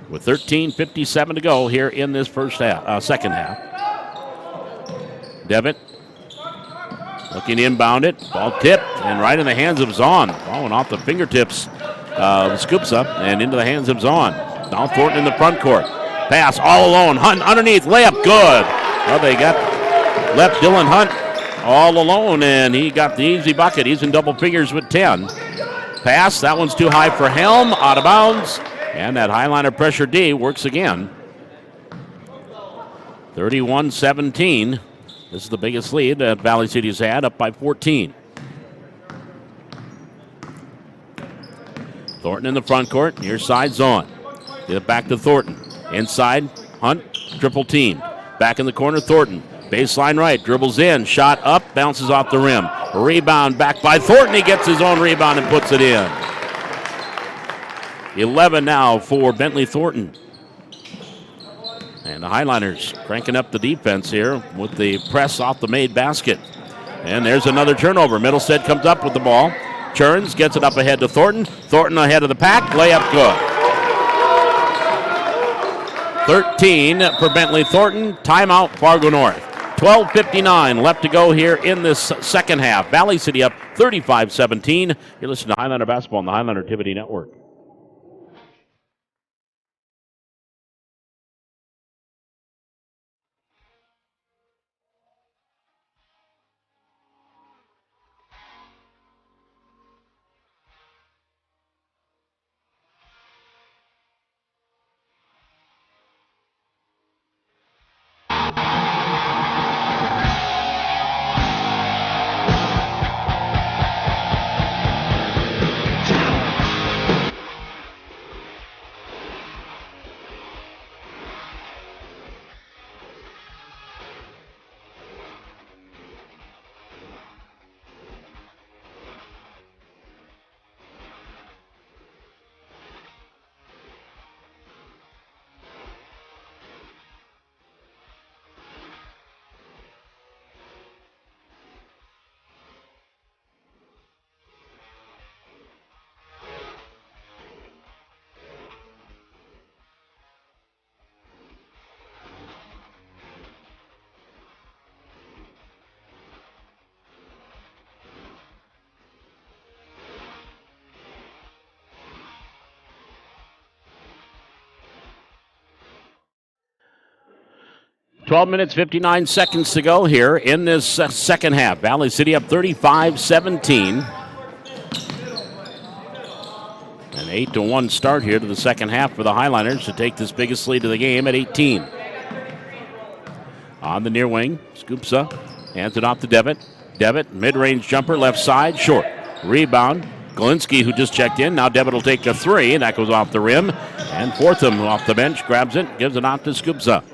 Speaker 1: With 13:57 to go here in this second half. Devitt looking to inbound it. Ball tipped and right in the hands of Zahn. Ball went off the fingertips of Skupsa and into the hands of Zahn. Now Thornton in the front court. Pass all alone. Hunt underneath. Layup good. Well, they left Dylan Hunt all alone, and he got the easy bucket. He's in double figures with 10. Pass. That one's too high for Helm. Out of bounds. And that Highliner pressure D works again. 31-17. This is the biggest lead that Valley City's had, up by 14. Thornton in the front court, near side zone. Get it back to Thornton. Inside, Hunt, triple team. Back in the corner, Thornton. Baseline right, dribbles in, shot up, bounces off the rim. Rebound back by Thornton. He gets his own rebound and puts it in. 11 now for Bentley Thornton. And the Highliners cranking up the defense here with the press off the made basket. And there's another turnover. Middlestead comes up with the ball. Churns gets it up ahead to Thornton. Thornton ahead of the pack. Layup good. 13 for Bentley Thornton. Timeout Fargo North. 12:59 left to go here in this second half. Valley City up 35-17. You're listening to Highlander Basketball on the Highlander Activity Network. 12 minutes, 59 seconds to go here in this second half. Valley City up 35-17. An 8-1 start here to the second half for the Highliners to take this biggest lead of the game at 18. On the near wing, Scoopsa hands it off to Devitt. Devitt, mid-range jumper, left side, short. Rebound, Galinsky, who just checked in. Now Devitt will take a three, and that goes off the rim. And Fortham off the bench, grabs it, gives it off to Scoopsa.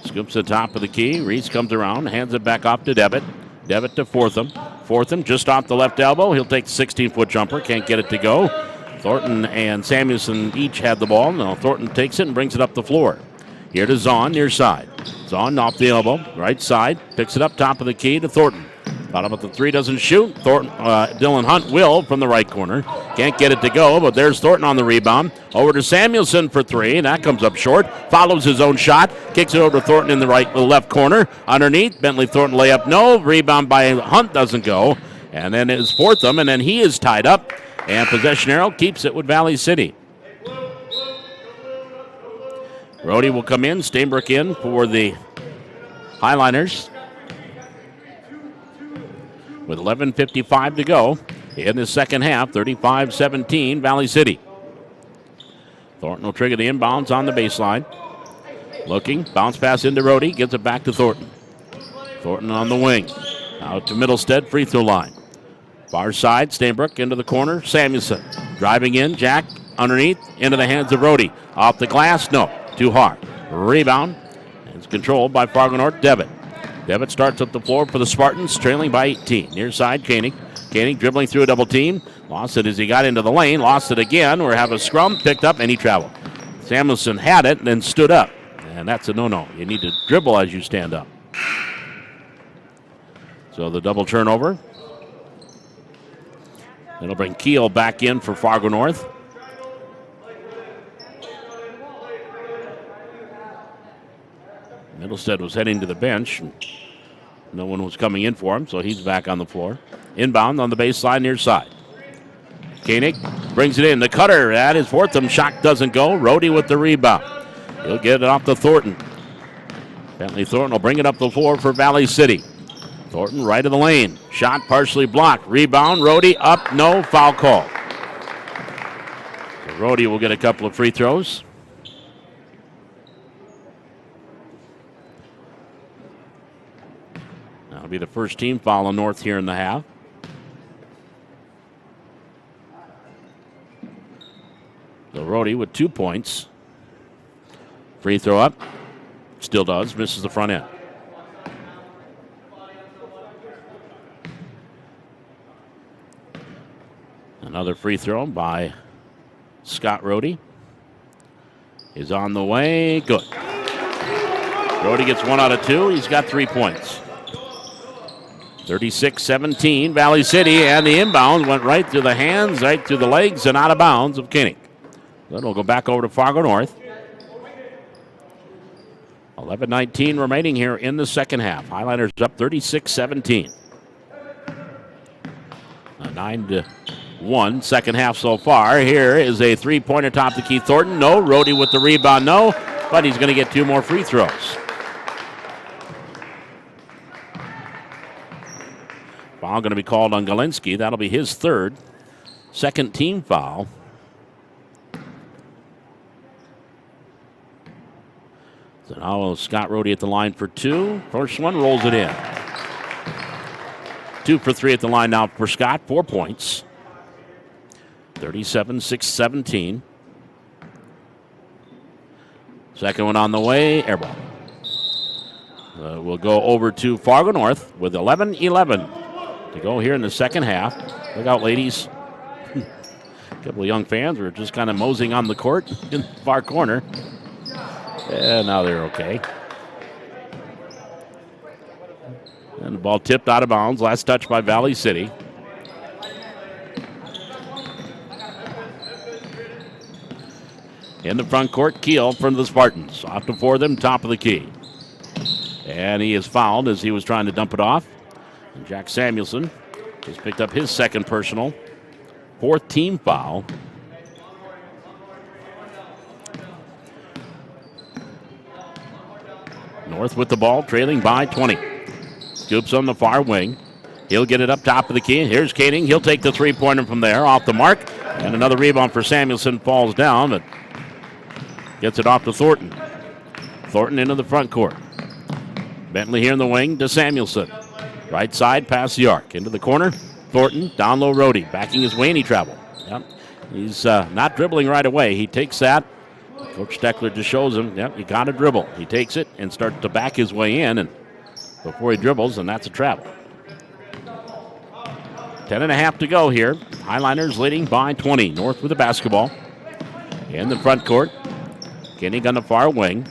Speaker 1: Scoopsa top of the key. Reese comes around, hands it back off to Devitt. Devitt to Fortham. Fortham just off the left elbow. He'll take the 16-foot jumper, can't get it to go. Thornton and Samuelson each had the ball. Now Thornton takes it and brings it up the floor. Here to Zahn, near side. Zahn off the elbow, right side. Picks it up top of the key to Thornton. Thought about the three, doesn't shoot. Thornton, Dylan Hunt will from the right corner. Can't get it to go, but there's Thornton on the rebound. Over to Samuelson for three, and that comes up short. Follows his own shot. Kicks it over to Thornton in the left corner. Underneath, Bentley Thornton layup, no. Rebound by Hunt doesn't go. And then it's Fortham, and then he is tied up. And possession arrow keeps it with Valley City. Rhodey will come in, Stainbrook in for the Highliners. With 11:55 to go in the second half, 35-17, Valley City. Thornton will trigger the inbounds on the baseline. Looking, bounce pass into Rhodey, gives it back to Thornton. Thornton on the wing. Out to Middlestead, free throw line. Far side, Stainbrook into the corner. Samuelson driving in, Jack underneath, into the hands of Rhodey. Off the glass, no, too hard. Rebound, it's controlled by Fargo North, Devitt. Devitt starts up the floor for the Spartans, trailing by 18. Near side, Koenig. Koenig dribbling through a double team. Lost it as he got into the lane. Lost it again. We have a scrum, picked up, and he traveled. Samuelson had it and then stood up. And that's a no-no. You need to dribble as you stand up. So the double turnover. It'll bring Keel back in for Fargo North. Middlestead was heading to the bench. No one was coming in for him, so he's back on the floor. Inbound on the baseline near side. Koenig brings it in. The cutter, that is Fortham. Shot doesn't go. Rhodey with the rebound. He'll get it off to Thornton. Bentley Thornton will bring it up the floor for Valley City. Thornton right of the lane. Shot partially blocked. Rebound. Rhodey up. No. Foul call. So Rhodey will get a couple of free throws. That'll be the first team foul on North here in the half. So Rhodey with 2 points. Free throw up. Still does. Misses the front end. Another free throw by Scott Rhodey is on the way. Good. Rhodey gets 1 out of 2. He's got 3 points. 36-17, Valley City, and the inbound went right through the hands, right through the legs, and out of bounds of Koenig. Then we'll go back over to Fargo North. 11:19 remaining here in the second half. Highliners up 36-17. A 9-1 second half so far. Here is a three-pointer top to Keith Thornton. No. Rhodey with the rebound. No. But he's going to get 2 more free throws. Foul going to be called on Galinsky. That'll be his third. Second team foul. So now Scott Rhodey at the line for 2. First one rolls it in. 2 for 3 at the line now for Scott. 4 points. 37-17. Second one on the way. Air ball. We'll go over to Fargo North with 11-11 to go here in the second half. Look out, ladies. A couple of young fans were just kind of moseying on the court in the far corner. And now they're okay. And the ball tipped out of bounds. Last touch by Valley City. In the front court, Keel from the Spartans. Off to for them, top of the key. And he is fouled as he was trying to dump it off. And Jack Samuelson just picked up his second personal. 4th team foul. North with the ball, trailing by 20. Scoops on the far wing. He'll get it up top of the key. Here's Koenig. He'll take the three-pointer from there, off the mark. And another rebound for Samuelson, falls down, but gets it off to Thornton. Thornton into the front court. Bentley here in the wing to Samuelson. Right side, past the arc. Into the corner, Thornton, down low Rhodey. Backing his way, and he traveled. Yep. He's not dribbling right away. He takes that. Coach Steckler just shows him, yep, you got to dribble. He takes it and starts to back his way in, and before he dribbles, and that's a travel. 10.5 to go here. Highliners leading by 20. North with the basketball. In the front court. Koenig on the far wing.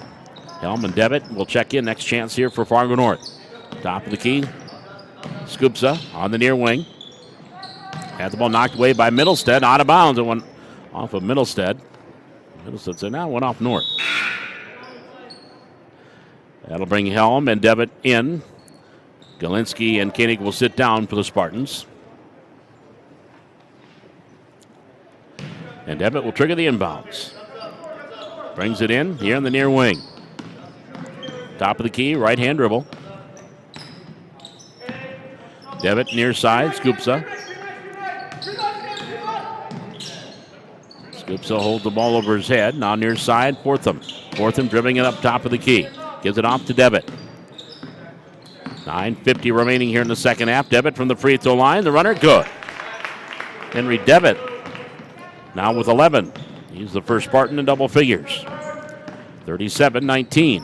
Speaker 1: Helm and Devitt will check in. Next chance here for Fargo North. Top of the key. Scoopsa on the near wing. Had the ball knocked away by Middlestead. Out of bounds. It went off of Middlestead. Middlestead said, now it went off North. That'll bring Helm and Devitt in. Galinsky and Koenig will sit down for the Spartans. And Devitt will trigger the inbounds. Brings it in here in the near wing. Top of the key, right-hand dribble. Devitt near side, Scoopsa. Scoopsa holds the ball over his head. Now near side, Fortham. Fortham dribbling it up top of the key. Gives it off to Devitt. 9:50 remaining here in the second half. Devitt from the free throw line. The runner, good. Henry Devitt now with 11. He's the first Spartan in double figures. 37-19.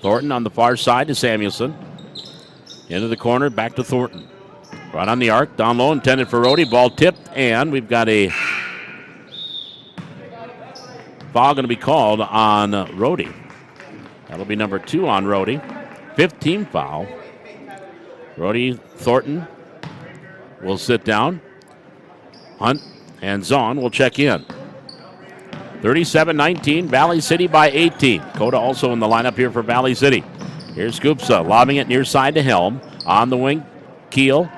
Speaker 1: Thornton on the far side to Samuelson. Into the corner, back to Thornton. Right on the arc, down low, intended for Rhodey. Ball tipped, and we've got a foul going to be called on Rhodey. That'll be number 2 on Rhodey. 15 foul. Rhodey, Thornton will sit down. Hunt and Zahn will check in. 37-19, Valley City by 18. Coda also in the lineup here for Valley City. Here's Scoopsa, lobbing it near side to Helm. On the wing, Keel.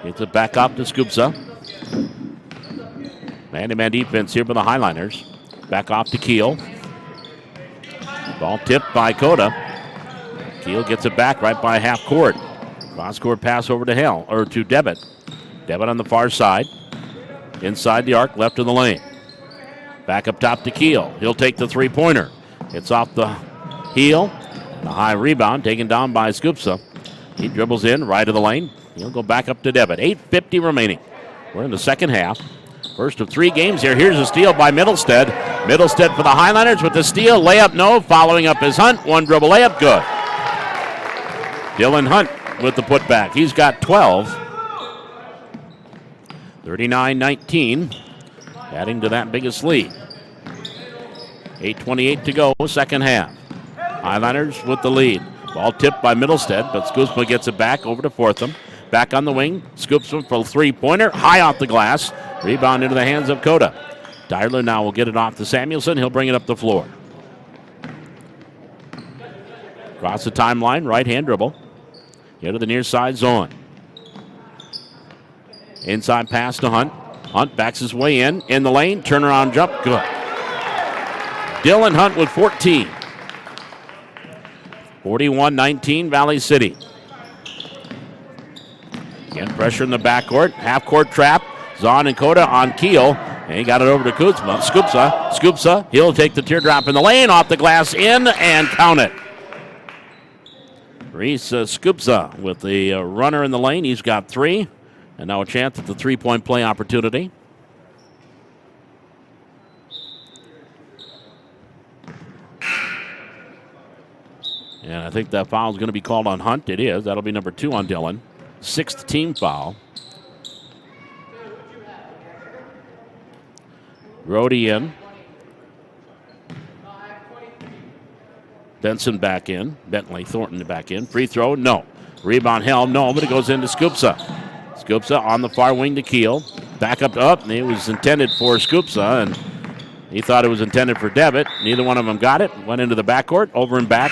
Speaker 1: Gets it back up to Scoopsa. Man-to-man defense here for the Highliners. Back off to Keel. Ball tipped by Coda. Keel gets it back right by half court. Cross-court pass over to to Devitt. Devitt on the far side. Inside the arc, left of the lane. Back up top to Keel. He'll take the three-pointer. It's off the heel. The high rebound taken down by Scoopsa. He dribbles in right of the lane. He'll go back up to Devitt. 8:50 remaining. We're in the second half. First of 3 games here. Here's a steal by Middlestead. Middlestead for the Highliners with the steal. Layup, no. Following up his Hunt. One dribble layup, good. Dylan Hunt with the putback. He's got 12. 39-19, adding to that biggest lead. 8:28 to go, second half. Highliners with the lead. Ball tipped by Middlestead, but Scoopsma gets it back over to Fortham. Back on the wing, Scoopsma for a three-pointer, high off the glass. Rebound into the hands of Coda. Tyler now will get it off to Samuelson. He'll bring it up the floor. Across the timeline, right-hand dribble. Here to the near side zone. Inside pass to Hunt. Hunt backs his way in the lane. Turnaround jump, good. Dylan Hunt with 14. 41-19, Valley City. Again, pressure in the backcourt. Half-court trap. Zahn and Coda on Keel. And he got it over to Scoopsa. He'll take the teardrop in the lane. Off the glass, in, and count it. Reese Scoopsa with the runner in the lane. He's got 3. And now a chance at the three-point play opportunity. And I think that foul is going to be called on Hunt. It is. That'll be number 2 on Dylan. 6th team foul. Rhodey in. Benson back in. Bentley Thornton back in. Free throw, no. Rebound Helm, no, but it goes into Scoopsa. Scoopsa on the far wing to Keel. Back up. It was intended for Scoopsa, and he thought it was intended for Devitt. Neither one of them got it. Went into the backcourt, over and back.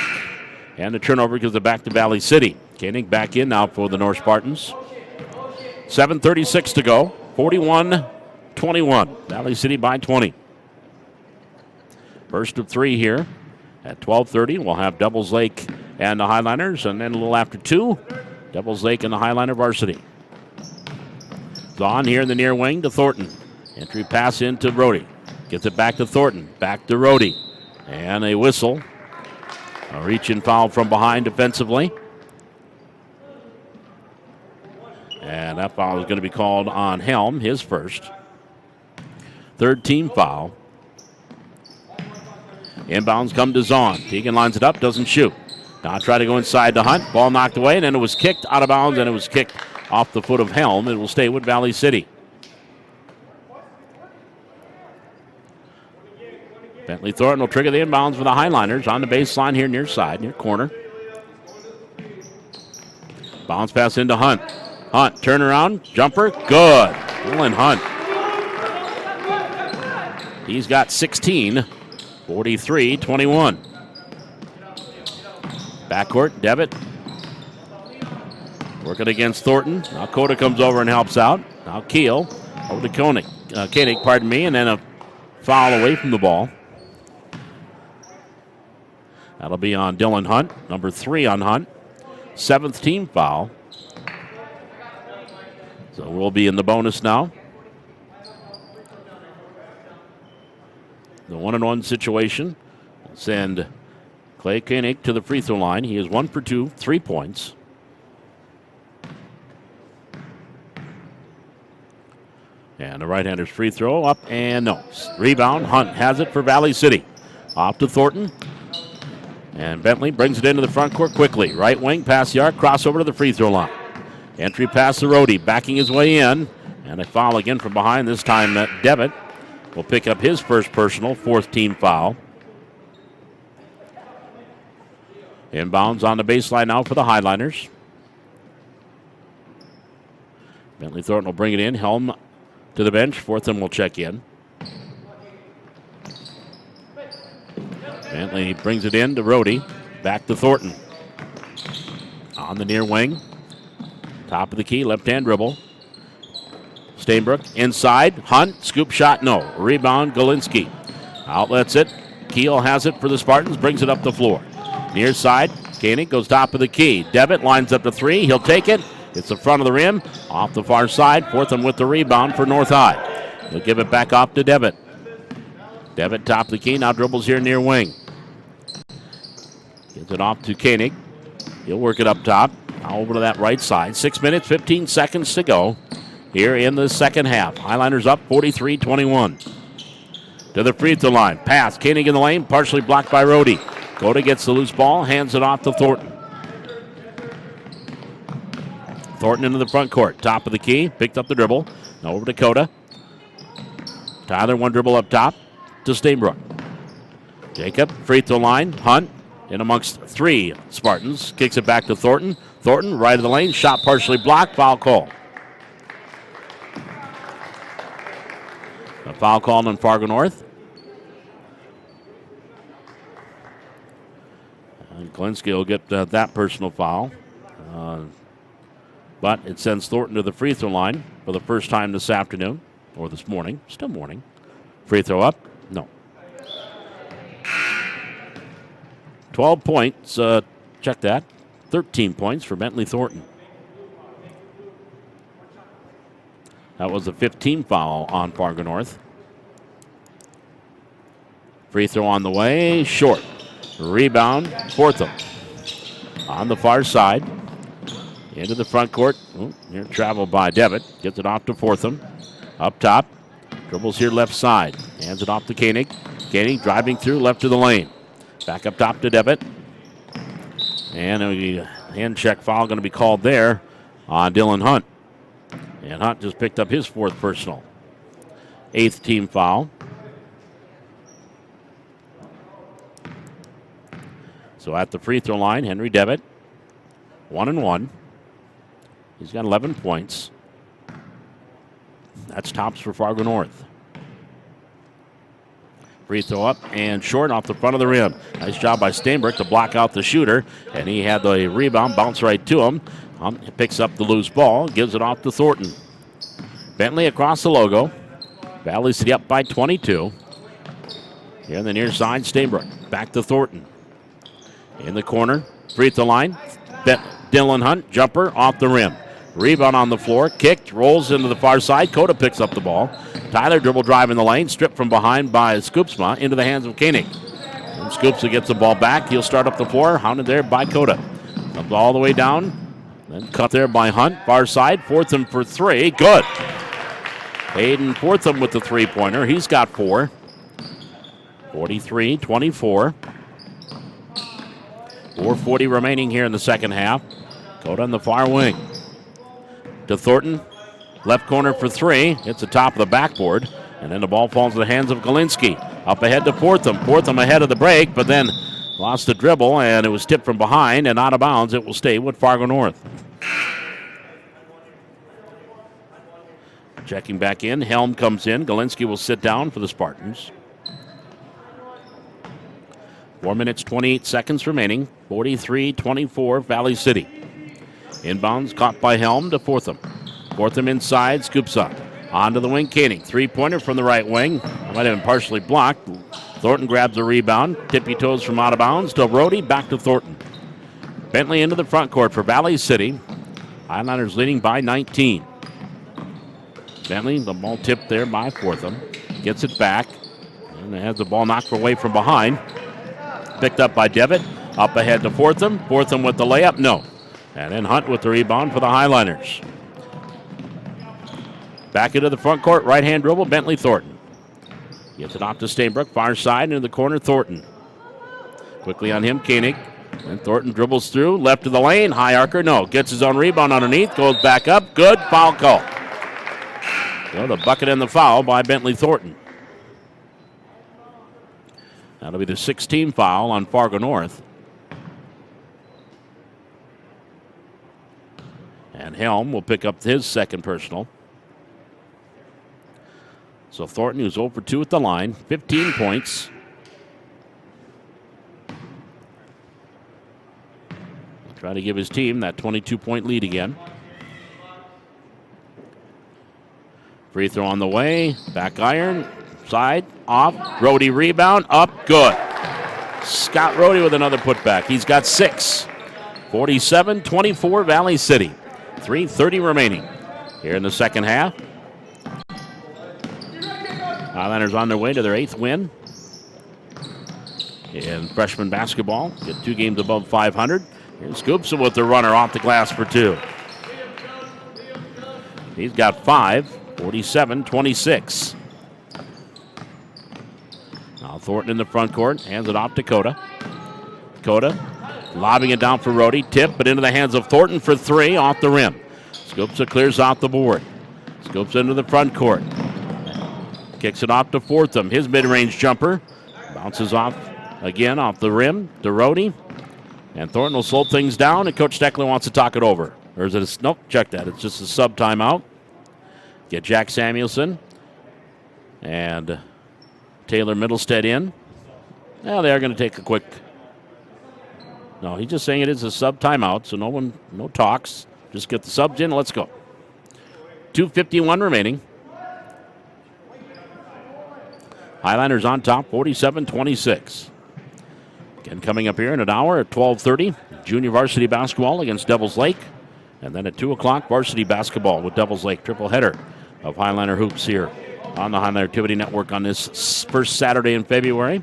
Speaker 1: And the turnover gives it back to Valley City. Koenig back in now for the North Spartans. 7:36 to go. 41-21. Valley City by 20. First of 3 here At 12:30, we'll have Devils Lake and the Highliners, and then a little after 2, Devils Lake and the Highliner varsity. Zahn here in the near wing to Thornton. Entry pass into Rhodey. Gets it back to Thornton. Back to Rhodey. And a whistle. A reach-in foul from behind defensively. And that foul is going to be called on Helm, his first. Third team foul. Inbounds come to Zahn. Teagan lines it up, doesn't shoot. Now try to go inside to Hunt. Ball knocked away, and then it was kicked out of bounds, and it was kicked off the foot of Helm. It will stay with Valley City. Bentley Thornton will trigger the inbounds for the Highliners on the baseline here near side, near corner. Bounce pass into Hunt. Hunt, turn around, jumper, good. Dylan Hunt. He's got 16, 43-21. Backcourt, Devitt. Working against Thornton. Now Coda comes over and helps out. Now Keel over to Koenig, and then a foul away from the ball. That'll be on Dylan Hunt, number 3 on Hunt. 7th team foul. So we'll be in the bonus now. The 1-on-1 situation. Send Clay Koenig to the free throw line. He is 1 for 2, 3 points. And the right-hander's free throw up and no. Rebound, Hunt has it for Valley City. Off to Thornton. And Bentley brings it into the front court quickly. Right wing, pass the arc, crossover to the free throw line. Entry pass to Rhodey, backing his way in. And a foul again from behind. This time Devitt will pick up his first personal, 4th team foul. Inbounds on the baseline now for the Highliners. Bentley Thornton will bring it in. Helm to the bench. Fortham will check in. Bentley brings it in to Rhodey. Back to Thornton. On the near wing. Top of the key, left-hand dribble. Stainbrook inside. Hunt, scoop shot, no. Rebound, Galinsky. Outlets it. Keel has it for the Spartans, brings it up the floor. Near side, Koenig goes top of the key. Devitt lines up to 3. He'll take it. It's the front of the rim. Off the far side. Fortham with the rebound for North High. He'll give it back off to Devitt. Devitt top of the key, now dribbles here near wing. Gives it off to Koenig. He'll work it up top. Now over to that right side. 6 minutes, 15 seconds to go here in the second half. Highliners up 43-21. To the free throw line. Pass. Koenig in the lane, partially blocked by Rhodey. Coda gets the loose ball, hands it off to Thornton. Thornton into the front court. Top of the key, picked up the dribble. Now over to Coda. Tyler, one dribble up top to Stainbrook. Jacob, free throw line. Hunt in amongst 3 Spartans. Kicks it back to Thornton. Thornton, right of the lane. Shot partially blocked. Foul call. A foul called on Fargo North. And Glenski will get that personal foul. But it sends Thornton to the free throw line for the first time this afternoon, or this morning. Still morning. Free throw up? No. 12 points. Check that. 13 points for Bentley Thornton. That was a 15 foul on Fargo North. Free throw on the way. Short. Rebound. Fortham. On the far side. Into the front court. Near travel by Devitt. Gets it off to Fortham. Up top. Dribbles here left side. Hands it off to Koenig. Koenig driving through left to the lane. Back up top to Devitt. And a hand check foul going to be called there on Dylan Hunt. And Hunt just picked up his 4th personal. 8th team foul. So at the free throw line, Henry Devitt, 1-1. He's got 11 points. That's tops for Fargo North. Free throw up and short off the front of the rim. Nice job by Stainbrook to block out the shooter. And he had the rebound, bounce right to him. Picks up the loose ball, gives it off to Thornton. Bentley across the logo. Valley City up by 22. Here on the near side, Stainbrook. Back to Thornton. In the corner, free throw line. Dylan Hunt, jumper off the rim. Rebound on the floor, kicked, rolls into the far side. Coda picks up the ball. Tyler dribble drive in the lane, stripped from behind by Scoopsma into the hands of Koenig. And Scoopsma gets the ball back. He'll start up the floor, hounded there by Coda. Comes all the way down, then cut there by Hunt, far side. Fortham for three, good. Hayden Fortham with the three-pointer. He's got 4. 43-24. 4:40 remaining here in the second half. Coda on the far wing. To Thornton, left corner for 3. Hits the top of the backboard, and then the ball falls in the hands of Galinsky. Up ahead to Fortham. Fortham ahead of the break, but then lost the dribble, and it was tipped from behind and out of bounds. It will stay with Fargo North. Checking back in, Helm comes in. Galinsky will sit down for the Spartans. 4 minutes, 28 seconds remaining. 43-24, Valley City. Inbounds caught by Helm to Fortham. Fortham inside, scoops up. Onto the wing, Koenig. Three-pointer from the right wing. Might have been partially blocked. Thornton grabs the rebound. Tippy toes from out of bounds to Brody, back to Thornton. Bentley into the front court for Valley City. Highlanders leading by 19. Bentley, the ball tipped there by Fortham. Gets it back. And has the ball knocked away from behind. Picked up by Devitt. Up ahead to Fortham. Fortham with the layup, no. And then Hunt with the rebound for the Highlanders. Back into the front court, right-hand dribble, Bentley Thornton. Gets it off to Stainbrook, far side, into the corner, Thornton. Quickly on him, Koenig. And Thornton dribbles through, left of the lane, high archer, no. Gets his own rebound underneath, goes back up, good, foul call. So the bucket and the foul by Bentley Thornton. That'll be the 16th foul on Fargo North. And Helm will pick up his second personal. So Thornton, who's 0 for 2 at the line, 15 points. He'll try to give his team that 22-point lead again. Free throw on the way. Back iron. Side. Off. Rhodey rebound. Up. Good. Scott Rhodey with another putback. He's got 6. 47-24 Valley City. 3:30 remaining here in the second half. Highlanders on their way to their 8th win in freshman basketball. Get 2 games above 500. Here's Scoopson with the runner off the glass for 2. He's got 5. 47-26. Now Thornton in the front court. Hands it off to Coda. Coda lobbing it down for Rhodey. Tip, but into the hands of Thornton for 3 off the rim. Scoopsa clears out the board. Scoops into the front court. Kicks it off to Fortham. His mid-range jumper bounces off again off the rim to Rhodey. And Thornton will slow things down, and Coach Steckler wants to talk it over. Or is it nope, check that. It's just a sub timeout. Get Jack Samuelson and Taylor Middlestead in. Now they are going to take a quick. No, he's just saying it is a sub timeout, so no talks. Just get the subs in. Let's go. 2:51 remaining. Highlanders on top, 47-26. Again, coming up here in an hour at 12:30, junior varsity basketball against Devils Lake. And then at 2 o'clock, varsity basketball with Devils Lake. Triple header of Highlander hoops here on the Highlander Activity Network on this first Saturday in February.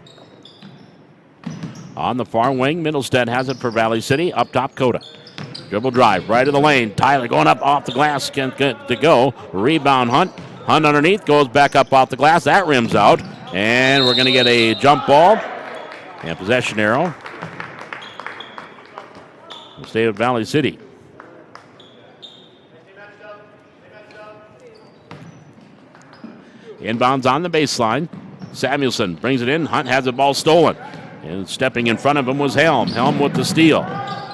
Speaker 1: On the far wing, Middlestead has it for Valley City. Up top, Coda. Dribble drive, right of the lane. Tyler going up off the glass, can't get to go. Rebound, Hunt. Hunt underneath, goes back up off the glass. That rims out. And we're going to get a jump ball and possession arrow. We'll stay with Valley City. Inbounds on the baseline. Samuelson brings it in. Hunt has the ball stolen. And stepping in front of him was Helm. Helm with the steal.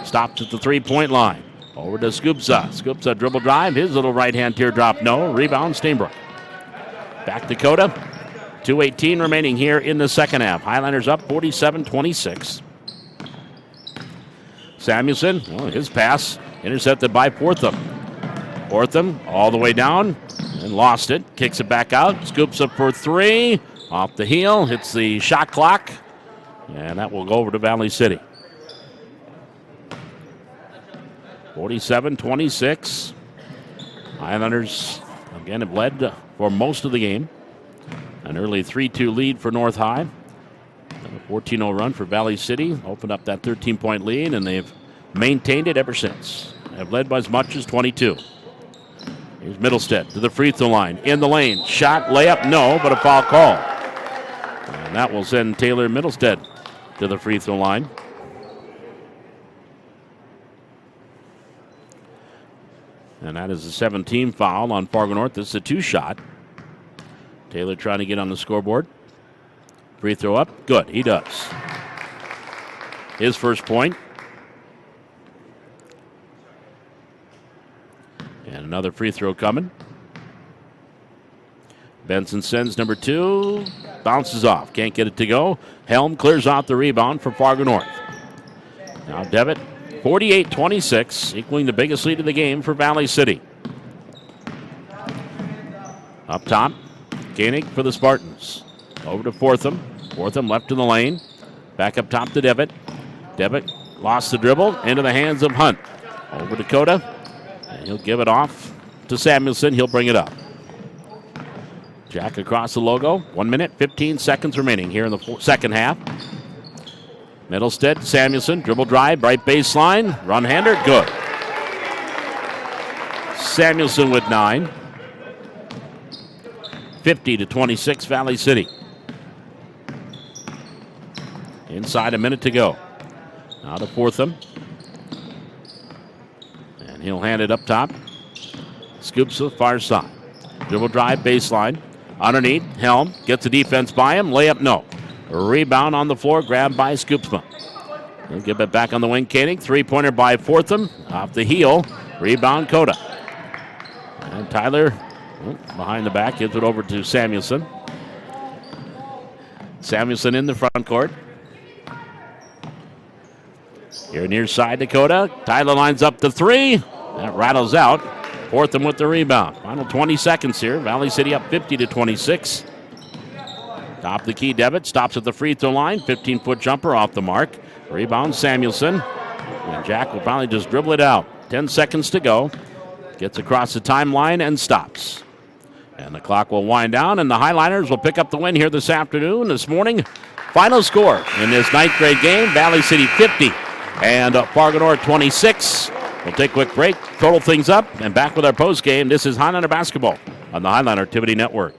Speaker 1: Stops at the three-point line. Over to Scoopsa. Scoopsa dribble drive. His little right-hand teardrop, no. Rebound, Stainbrook. Back to Coda. 2:18 remaining here in the second half. Highlanders up 47-26. Samuelson, well, his pass intercepted by Fortham. Fortham all the way down and lost it. Kicks it back out. Scoops up for 3. Off the heel, hits the shot clock, and that will go over to Valley City. 47-26. Highlanders, again, have led for most of the game. An early 3-2 lead for North High. A 14-0 run for Valley City. Opened up that 13-point lead, and they've maintained it ever since. Have led by as much as 22. Here's Middlestead to the free throw line. In the lane. Shot, layup, no, but a foul call. And that will send Taylor Middlestead to the free throw line. And that is a 17 foul on Fargo North. This is a two-shot. Taylor trying to get on the scoreboard. Free throw up. Good. He does. His first point. And another free throw coming. Benson sends number 2. Bounces off. Can't get it to go. Helm clears out the rebound for Fargo North. Now Devitt, 48-26, equaling the biggest lead of the game for Valley City. Up top, Koenig for the Spartans. Over to Fortham. Fortham left in the lane. Back up top to Devitt. Devitt lost the dribble into the hands of Hunt. Over to Dakota. And he'll give it off to Samuelson. He'll bring it up. Jack across the logo. 1 minute, 15 seconds remaining here in the second half. Middlestead, Samuelson, dribble drive, right baseline, run-hander, good. Samuelson with 9. 50-26, Valley City. Inside a minute to go. Now to Fortham. And he'll hand it up top. Scoops to the far side. Dribble drive, baseline. Underneath, Helm gets the defense by him. Layup, no. Rebound on the floor, grabbed by Scoopsma. He'll give it back on the wing, Koenig. Three-pointer by Fortham. Off the heel. Rebound, Coda. And Tyler, behind the back, gives it over to Samuelson. Samuelson in the front court. Here near side, Dakota. Tyler lines up the 3. That rattles out. Fortham with the rebound. Final 20 seconds here. Valley City up 50-26. Top of the key, Devitt stops at the free throw line. 15-foot jumper off the mark. Rebound, Samuelson. And Jack will probably just dribble it out. 10 seconds to go. Gets across the timeline and stops. And the clock will wind down, and the Highliners will pick up the win here this afternoon. This morning, final score in this ninth grade game, Valley City 50 and Fargo North 26. We'll take a quick break, total things up, and back with our post game. This is Highlander Basketball on the Highlander Activity Network.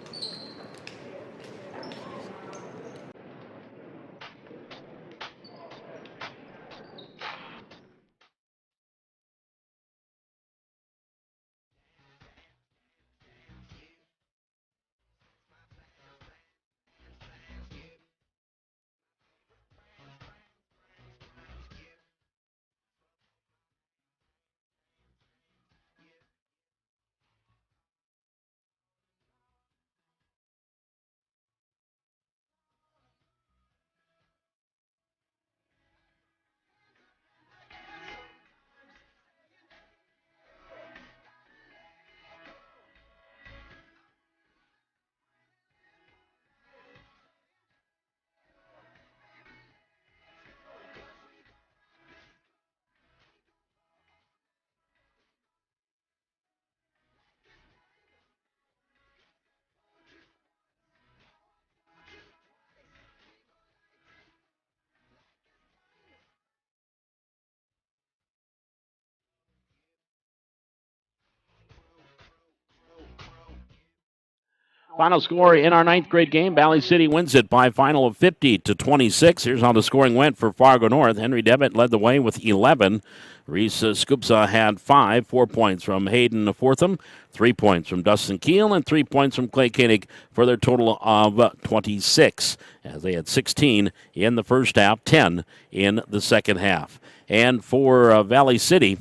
Speaker 1: Final score in our ninth grade game, Valley City wins it by a final of 50-26. Here's how the scoring went for Fargo North. Henry Devitt led the way with 11. Reese Scoopsa had 5, 4 points from Hayden Fortham, 3 points from Dustin Keel, and 3 points from Clay Koenig for their total of 26, as they had 16 in the first half, 10 in the second half. And for Valley City,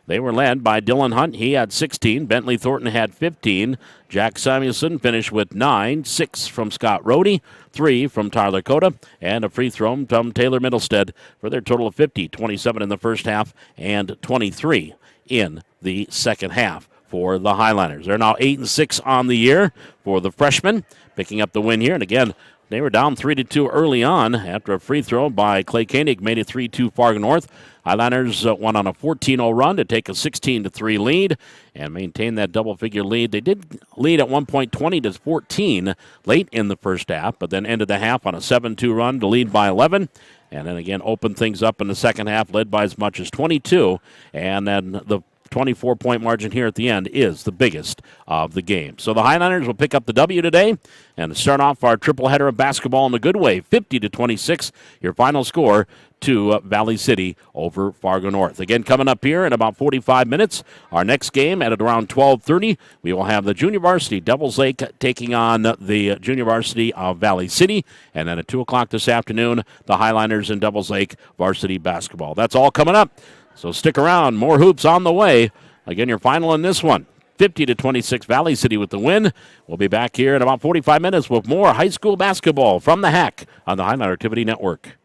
Speaker 1: they were led by Dylan Hunt. He had 16. Bentley Thornton had 15. Jack Samuelson finished with 9. 6 from Scott Rohde, 3 from Tyler Coda, and a free throw from Taylor Middlestead for their total of 50. 27 in the first half and 23 in the second half for the Highlanders. They're now 8-6 on the year for the freshmen, picking up the win here. And again, they were down 3-2 early on after a free throw by Clay Koenig made it 3-2 Fargo North. Highlanders went on a 14-0 run to take a 16-3 lead and maintain that double-figure lead. They did lead at one point 20-14 late in the first half, but then ended the half on a 7-2 run to lead by 11. And then again opened things up in the second half, led by as much as 22. And then the 24-point margin here at the end is the biggest of the game. So the Highlanders will pick up the W today and start off our triple header of basketball in a good way. 50-26, your final score to Valley City over Fargo North. Again, coming up here in about 45 minutes, our next game at around 12:30, we will have the junior varsity Devils Lake taking on the junior varsity of Valley City. And then at 2 o'clock this afternoon, the Highlanders and Devils Lake varsity basketball. That's all coming up. So stick around. More hoops on the way. Again, your final in this one. 50-26 Valley City with the win. We'll be back here in about 45 minutes with more high school basketball from the HAC on the Highlander Activity Network.